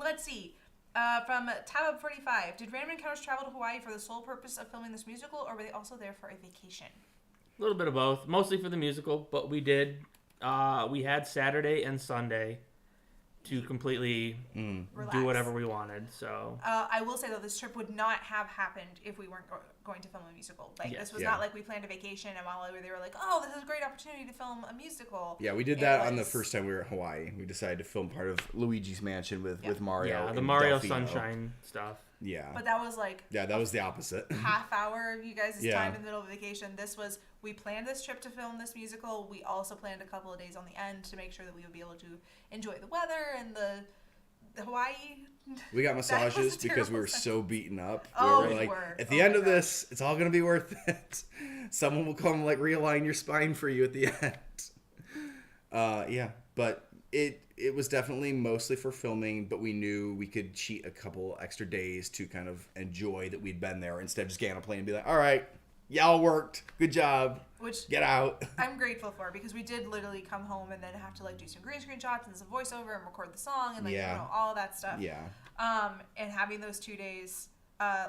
Let's see. From Tab45, did Random Encounters travel to Hawaii for the sole purpose of filming this musical, or were they also there for a vacation? A little bit of both. Mostly for the musical, but we did. We had Saturday and Sunday to completely do whatever we wanted. So I will say, though, this trip would not have happened if we weren't going to film a musical. Like, this was not like we planned a vacation and while they were like, oh, this is a great opportunity to film a musical. Yeah, we did that on the first time we were in Hawaii. We decided to film part of Luigi's Mansion with Mario. Yeah, the Mario Sunshine stuff. Yeah. But that was like... Yeah, that was the opposite. Half hour of you guys' time in the middle of vacation. This was... We planned this trip to film this musical. We also planned a couple of days on the end to make sure that we would be able to enjoy the weather and the Hawaii. We got massages because we were so beaten up. Oh, we were like, at the end of this, it's all going to be worth it. Someone will come like realign your spine for you at the end. Yeah, but it was definitely mostly for filming, but we knew we could cheat a couple extra days to kind of enjoy that we'd been there instead of just getting on a plane and be like, all right, Y'all worked. Good job. Which get out. I'm grateful for, because we did literally come home and then have to like do some green screen shots and some voiceover and record the song and like all that stuff. Yeah. And having those 2 days,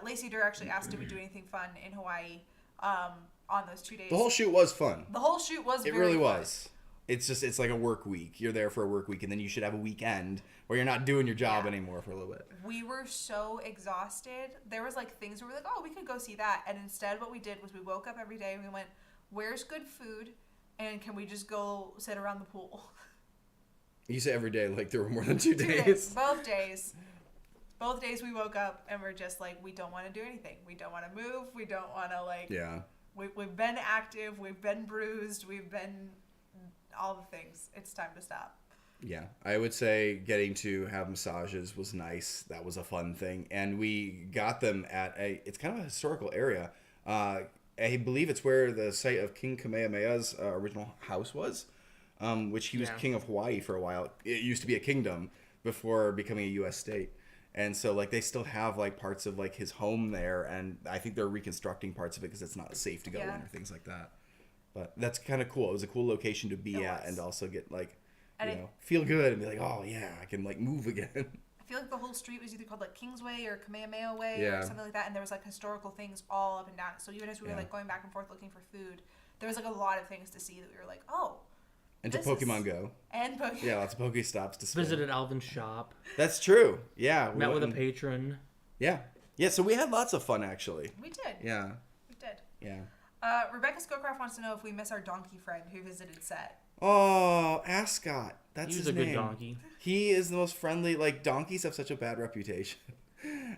Lacey Durr actually asked did we do anything fun in Hawaii on those 2 days. The whole shoot was fun. The whole shoot was. It really was. It's like a work week. You're there for a work week, and then you should have a weekend where you're not doing your job anymore for a little bit. We were so exhausted. There was like things where we were like, oh, we could go see that. And instead what we did was we woke up every day and we went, where's good food? And can we just go sit around the pool? You say every day like there were more than 2 days. Both days. Both days we woke up and we're just like, we don't want to do anything. We don't want to move. We don't want to like... Yeah. We've been active. We've been bruised. We've been... all the things. It's time to stop. Yeah, I would say getting to have massages was nice. That was a fun thing, and we got them at it's kind of a historical area. I believe it's where the site of King Kamehameha's original house was, which he was king of Hawaii for a while. It used to be a kingdom before becoming a U.S. state, and so like they still have like parts of like his home there, and I think they're reconstructing parts of it because it's not safe to go in or things like that. But that's kind of cool. It was a cool location to be at and also get like, feel good and be like, oh yeah, I can like move again. I feel like the whole street was either called like Kingsway or Kamehameha Way or something like that. And there was like historical things all up and down. So even as we were like going back and forth looking for food, there was like a lot of things to see that we were like, oh. And to Pokemon Go. And Pokemon. Yeah, lots of Pokestops to spin. Visited Alvin's shop. That's true. Yeah. Met with a patron. Yeah. Yeah, so we had lots of fun actually. We did. Yeah. We did. Yeah. Rebecca Scowcraft wants to know if we miss our donkey friend who visited set. Oh, Ascot. That's his name. He was a good donkey. He is the most friendly. Like, donkeys have such a bad reputation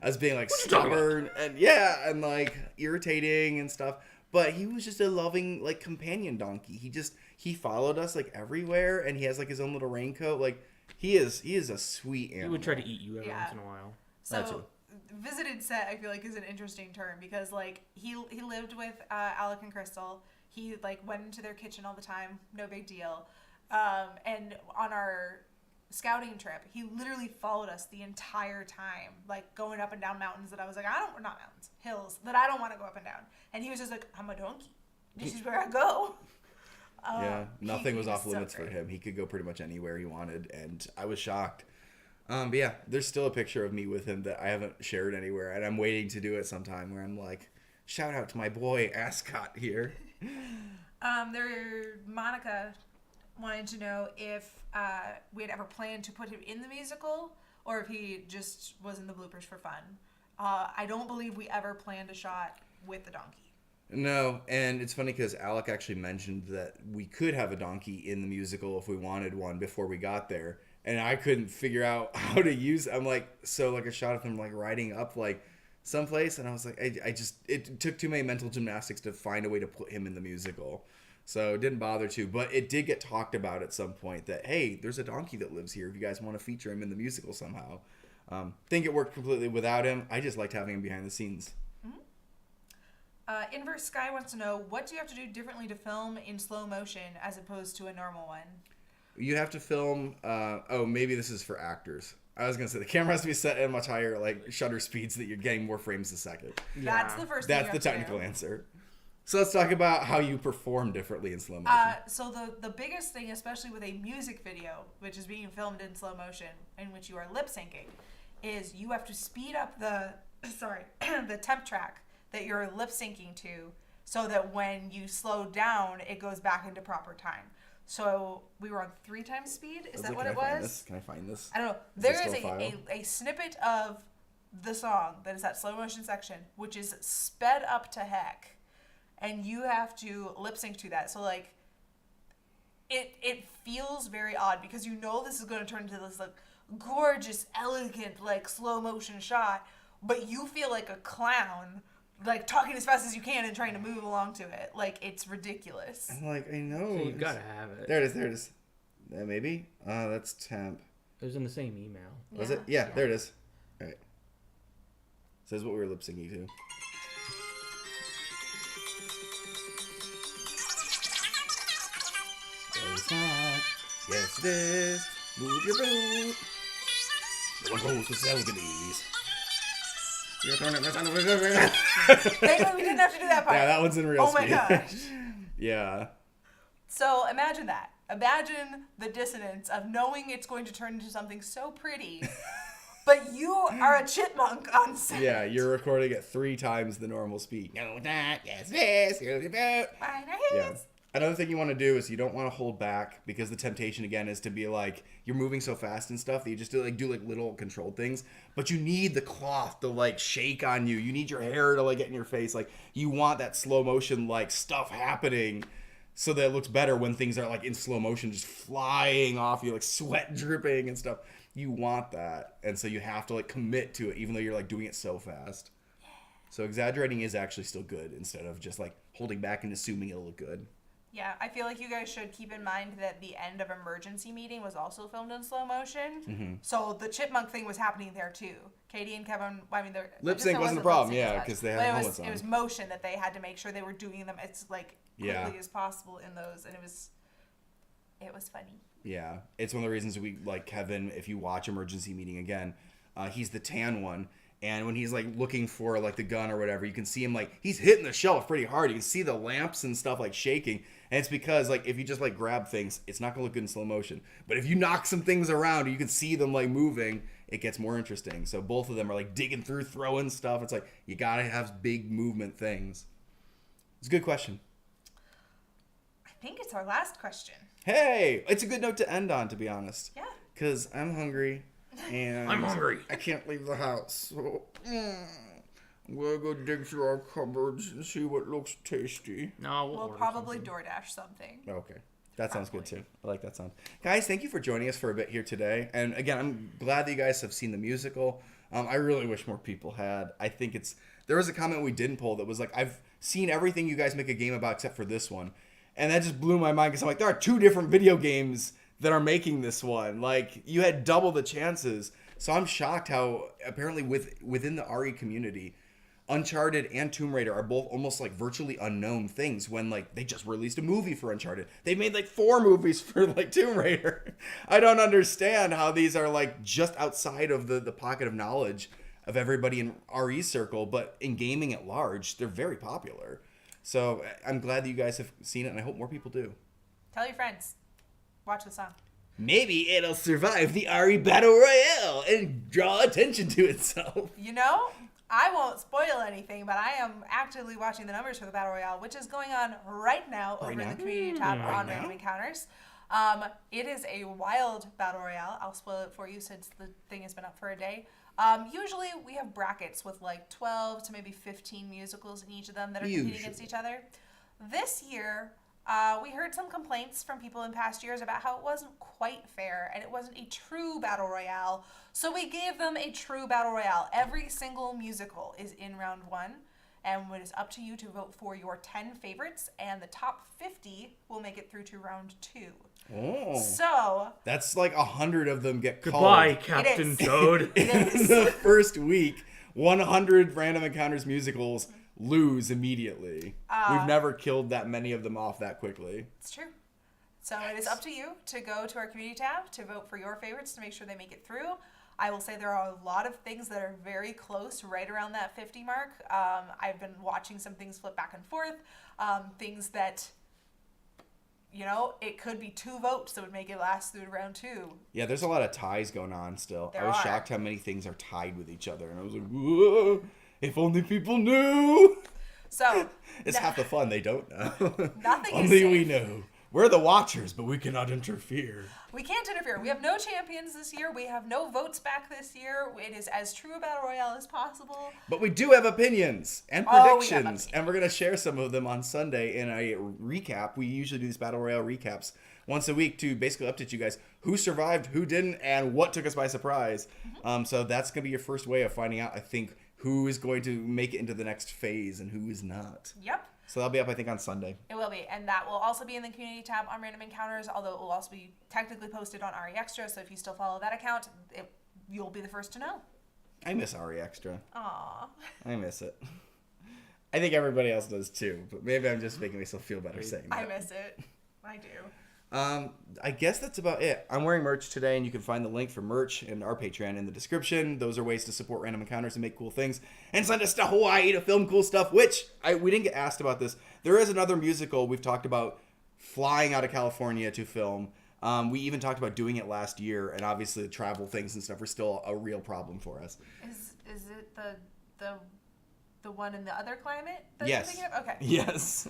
as being, like, stubborn and, and, like, irritating and stuff. But he was just a loving, like, companion donkey. He followed us, like, everywhere, and he has, like, his own little raincoat. Like, he is a sweet animal. He would try to eat you every once in a while. So, visited set, I feel like, is an interesting term because, like, he lived with Alec and Crystal. He, like, went into their kitchen all the time. No big deal. And on our scouting trip, he literally followed us the entire time, like, going up and down mountains that I was like, not mountains, hills that I don't want to go up and down. And he was just like, I'm a donkey. This is where I go. Nothing was off limits for him. He could go pretty much anywhere he wanted, and I was shocked. But yeah, there's still a picture of me with him that I haven't shared anywhere, and I'm waiting to do it sometime where I'm like, shout out to my boy Ascot here. Monica wanted to know if we had ever planned to put him in the musical or if he just was in the bloopers for fun. I don't believe we ever planned a shot with the donkey. No, and it's funny because Alec actually mentioned that we could have a donkey in the musical if we wanted one before we got there. And I couldn't figure out how to use it. I'm like, so like a shot of him like riding up like someplace. And I was like, it took too many mental gymnastics to find a way to put him in the musical. So it didn't bother to. But it did get talked about at some point that, hey, there's a donkey that lives here if you guys want to feature him in the musical somehow. Think it worked completely without him. I just liked having him behind the scenes. Inverse Sky wants to know, what do you have to do differently to film in slow motion as opposed to a normal one? You have to film, maybe this is for actors. I was going to say, the camera has to be set at much higher like shutter speeds so that you're getting more frames a second. Yeah. That's the first thing. That's the technical answer. So let's talk about how you perform differently in slow motion. So the biggest thing, especially with a music video, which is being filmed in slow motion, in which you are lip syncing, is you have to speed up the temp track that you're lip syncing to so that when you slow down, it goes back into proper time. So we were on 3 times speed. Is that what it was? Can I find this? I don't know. There is a snippet of the song that is that slow motion section, which is sped up to heck. And you have to lip sync to that. So like it feels very odd because you know this is going to turn into this like gorgeous, elegant, like slow motion shot, but you feel like a clown, like talking as fast as you can and trying to move along to it. Like it's ridiculous. I'm like, I know. So you gotta have it. There it is. Maybe? That's temp. It was in the same email. Was it? Yeah, there it is. All right. Says what we were lip syncing to. It's not. Yes, it is. Move your boot. No one goes to Selgonies. Thankfully, we didn't have to do that part. Yeah, that one's in real speed. Oh my gosh. Yeah. So imagine that. Imagine the dissonance of knowing it's going to turn into something so pretty, but you are a chipmunk on set. Yeah, you're recording at 3 times the normal speed. No, that, yes, this, yeah. Another thing you want to do is you don't want to hold back, because the temptation again is to be like, you're moving so fast and stuff that you just do little controlled things, but you need the cloth to like shake on you. You need your hair to like get in your face. Like you want that slow motion like stuff happening so that it looks better when things are like in slow motion, just flying off you, like sweat dripping and stuff. You want that. And so you have to like commit to it, even though you're like doing it so fast. So exaggerating is actually still good instead of just like holding back and assuming it'll look good. Yeah, I feel like you guys should keep in mind that the end of Emergency Meeting was also filmed in slow motion. Mm-hmm. So the chipmunk thing was happening there too. Katie and Kevin, I mean, their lip sync wasn't a problem, yeah, because they had helmets on. It was motion that they had to make sure they were doing them as like quickly as possible in those, and it was funny. Yeah, it's one of the reasons we like Kevin. If you watch Emergency Meeting again, he's the tan one. And when he's like looking for like the gun or whatever, you can see him like he's hitting the shelf pretty hard. You can see the lamps and stuff like shaking. And it's because like if you just like grab things, it's not gonna look good in slow motion. But if you knock some things around and you can see them like moving, it gets more interesting. So both of them are like digging through, throwing stuff. It's like you gotta have big movement things. It's a good question. I think it's our last question. Hey, it's a good note to end on, to be honest. Yeah. Because I'm hungry. And I'm hungry. I can't leave the house. So, I'm going to go dig through our cupboards and see what looks tasty. No, we'll probably DoorDash something. Okay. That sounds good, too. I like that sound. Guys, thank you for joining us for a bit here today. And again, I'm glad that you guys have seen the musical. I really wish more people had. I think there was a comment we didn't pull that was like, I've seen everything you guys make a game about except for this one. And that just blew my mind because I'm like, there are 2 different video games that are making this one. Like, you had double the chances. So I'm shocked how apparently within the RE community, Uncharted and Tomb Raider are both almost like virtually unknown things when like they just released a movie for Uncharted. They made like 4 movies for like Tomb Raider. I don't understand how these are like just outside of the pocket of knowledge of everybody in RE circle, but in gaming at large, they're very popular. So I'm glad that you guys have seen it, and I hope more people do. Tell your friends. Watch the song. Maybe it'll survive the RE Battle Royale and draw attention to itself. You know, I won't spoil anything, but I am actively watching the numbers for the Battle Royale, which is going on right now over in the community tab on Random Encounters. It is a wild Battle Royale. I'll spoil it for you since the thing has been up for a day. Usually we have brackets with like 12 to maybe 15 musicals in each of them that are competing against each other. This year, we heard some complaints from people in past years about how it wasn't quite fair and it wasn't a true Battle Royale. So we gave them a true Battle Royale. Every single musical is in round 1, and it is up to you to vote for your 10 favorites, and the top 50 will make it through to round 2. Oh. So that's like 100 of them get called. Goodbye, Captain Toad. In the first week, 100 Random Encounters musicals lose immediately. We've never killed that many of them off that quickly. It's true. So it is up to you to go to our community tab to vote for your favorites to make sure they make it through. I will say there are a lot of things that are very close, right around that 50 mark. I've been watching some things flip back and forth. Things that, you know, it could be 2 votes that would make it last through to round 2. Yeah, there's a lot of ties going on still. There I was are. shocked how many things are tied with each other. And I was like, whoa, if only people knew. So it's half the fun. They don't know. Nothing is Only safe. we know. We're the watchers, but we cannot interfere. We can't interfere. We have no champions this year. We have no votes back this year. It is as true a Battle Royale as possible. But we do have opinions and predictions, and we're going to share some of them on Sunday in a recap. We usually do these Battle Royale recaps once a week to basically update you guys who survived, who didn't, and what took us by surprise. So that's going to be your first way of finding out, I think, who is going to make it into the next phase and who is not. Yep. So that'll be up, I think, on Sunday. It will be. And that will also be in the community tab on Random Encounters, although it will also be technically posted on RE Extra. So if you still follow that account, you'll be the first to know. I miss RE Extra. Aww. I miss it. I think everybody else does too, but maybe I'm just making myself feel better saying that. I miss it. I do. I guess that's about it. I'm wearing merch today, and you can find the link for merch and our Patreon in the description. Those are ways to support Random Encounters and make cool things and send us to Hawaii to film cool stuff, which we didn't get asked about this. There is another musical we've talked about flying out of California to film. We even talked about doing it last year, and obviously the travel things and stuff are still a real problem for us. Is it the one in the other climate that Yes. you're thinking of? Okay. Yes.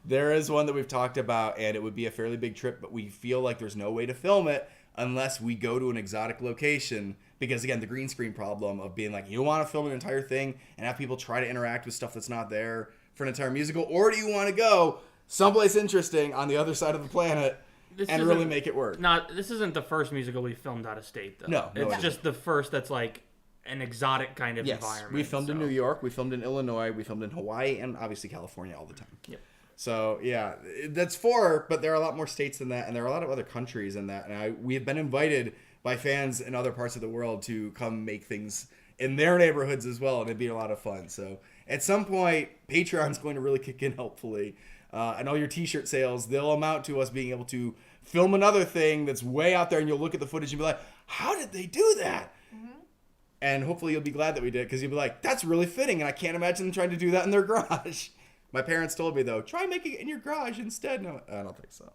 There is one that we've talked about, and it would be a fairly big trip, but we feel like there's no way to film it unless we go to an exotic location. Because, again, the green screen problem of being like, you want to film an entire thing and have people try to interact with stuff that's not there for an entire musical, or do you want to go someplace interesting on the other side of the planet and really make it work? This isn't the first musical we filmed out of state, though. No, it's just the first that's like an exotic kind of environment. We filmed in New York, we filmed in Illinois, we filmed in Hawaii, and obviously California all the time. Yep. So, yeah, that's 4, but there are a lot more states than that, and there are a lot of other countries in that. And we have been invited by fans in other parts of the world to come make things in their neighborhoods as well, and it'd be a lot of fun. So, at some point, Patreon's going to really kick in, hopefully. And all your t-shirt sales, they'll amount to us being able to film another thing that's way out there, and you'll look at the footage and be like, how did they do that? And hopefully you'll be glad that we did, because you'll be like, that's really fitting, and I can't imagine them trying to do that in their garage. My parents told me, though, try making it in your garage instead. No, I don't think so.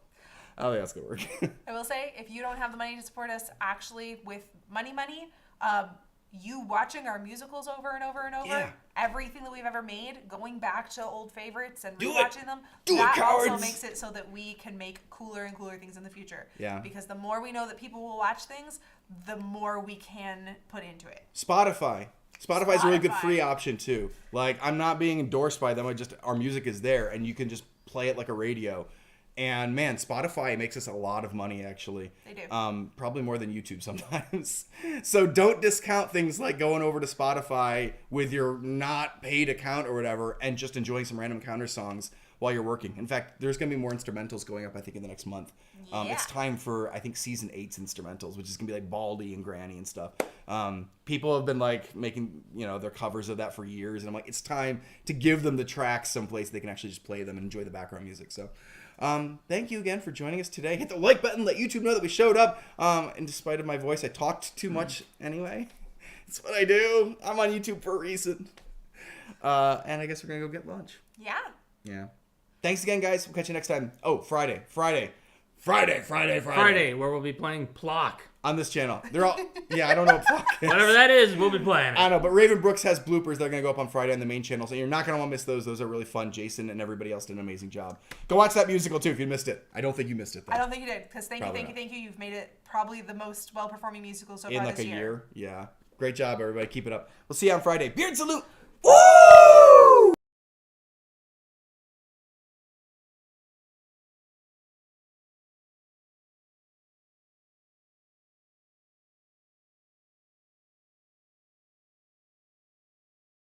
I don't think that's going to work. I will say, if you don't have the money to support us actually with money, you watching our musicals over and over and over, everything that we've ever made, going back to old favorites and rewatching them, that also makes it so that we can make cooler and cooler things in the future. Yeah. Because the more we know that people will watch things, the more we can put into it. Spotify's a really good free option too. Like, I'm not being endorsed by them. Our music is there, and you can just play it like a radio. And man, Spotify makes us a lot of money, actually. They do. Probably more than YouTube sometimes. So don't discount things like going over to Spotify with your not paid account or whatever and just enjoying some Random Encounter songs while you're working. In fact, there's going to be more instrumentals going up, I think, in the next month. It's time for, I think, season 8's instrumentals, which is going to be like Baldy and Granny and stuff. People have been like making, their covers of that for years. And I'm like, it's time to give them the tracks someplace they can actually just play them and enjoy the background music. So thank you again for joining us today. Hit the like button, let YouTube know that we showed up. And despite of my voice, I talked too much anyway. It's what I do. I'm on YouTube for a reason. And I guess we're going to go get lunch. Yeah. Thanks again, guys. We'll catch you next time. Oh, Friday, where we'll be playing Plock. On this channel. They're all, I don't know what Plock is. Whatever that is, we'll be playing it. I know, but Raven Brooks has bloopers that are going to go up on Friday on the main channel, so you're not going to want to miss those. Those are really fun. Jason and everybody else did an amazing job. Go watch that musical, too, if you missed it. I don't think you missed it, though. I don't think you did, because thank you. You've made it probably the most well-performing musical so far this year. In like a year. Yeah. Great job, everybody. Keep it up. We'll see you on Friday. Beard salute! Woo!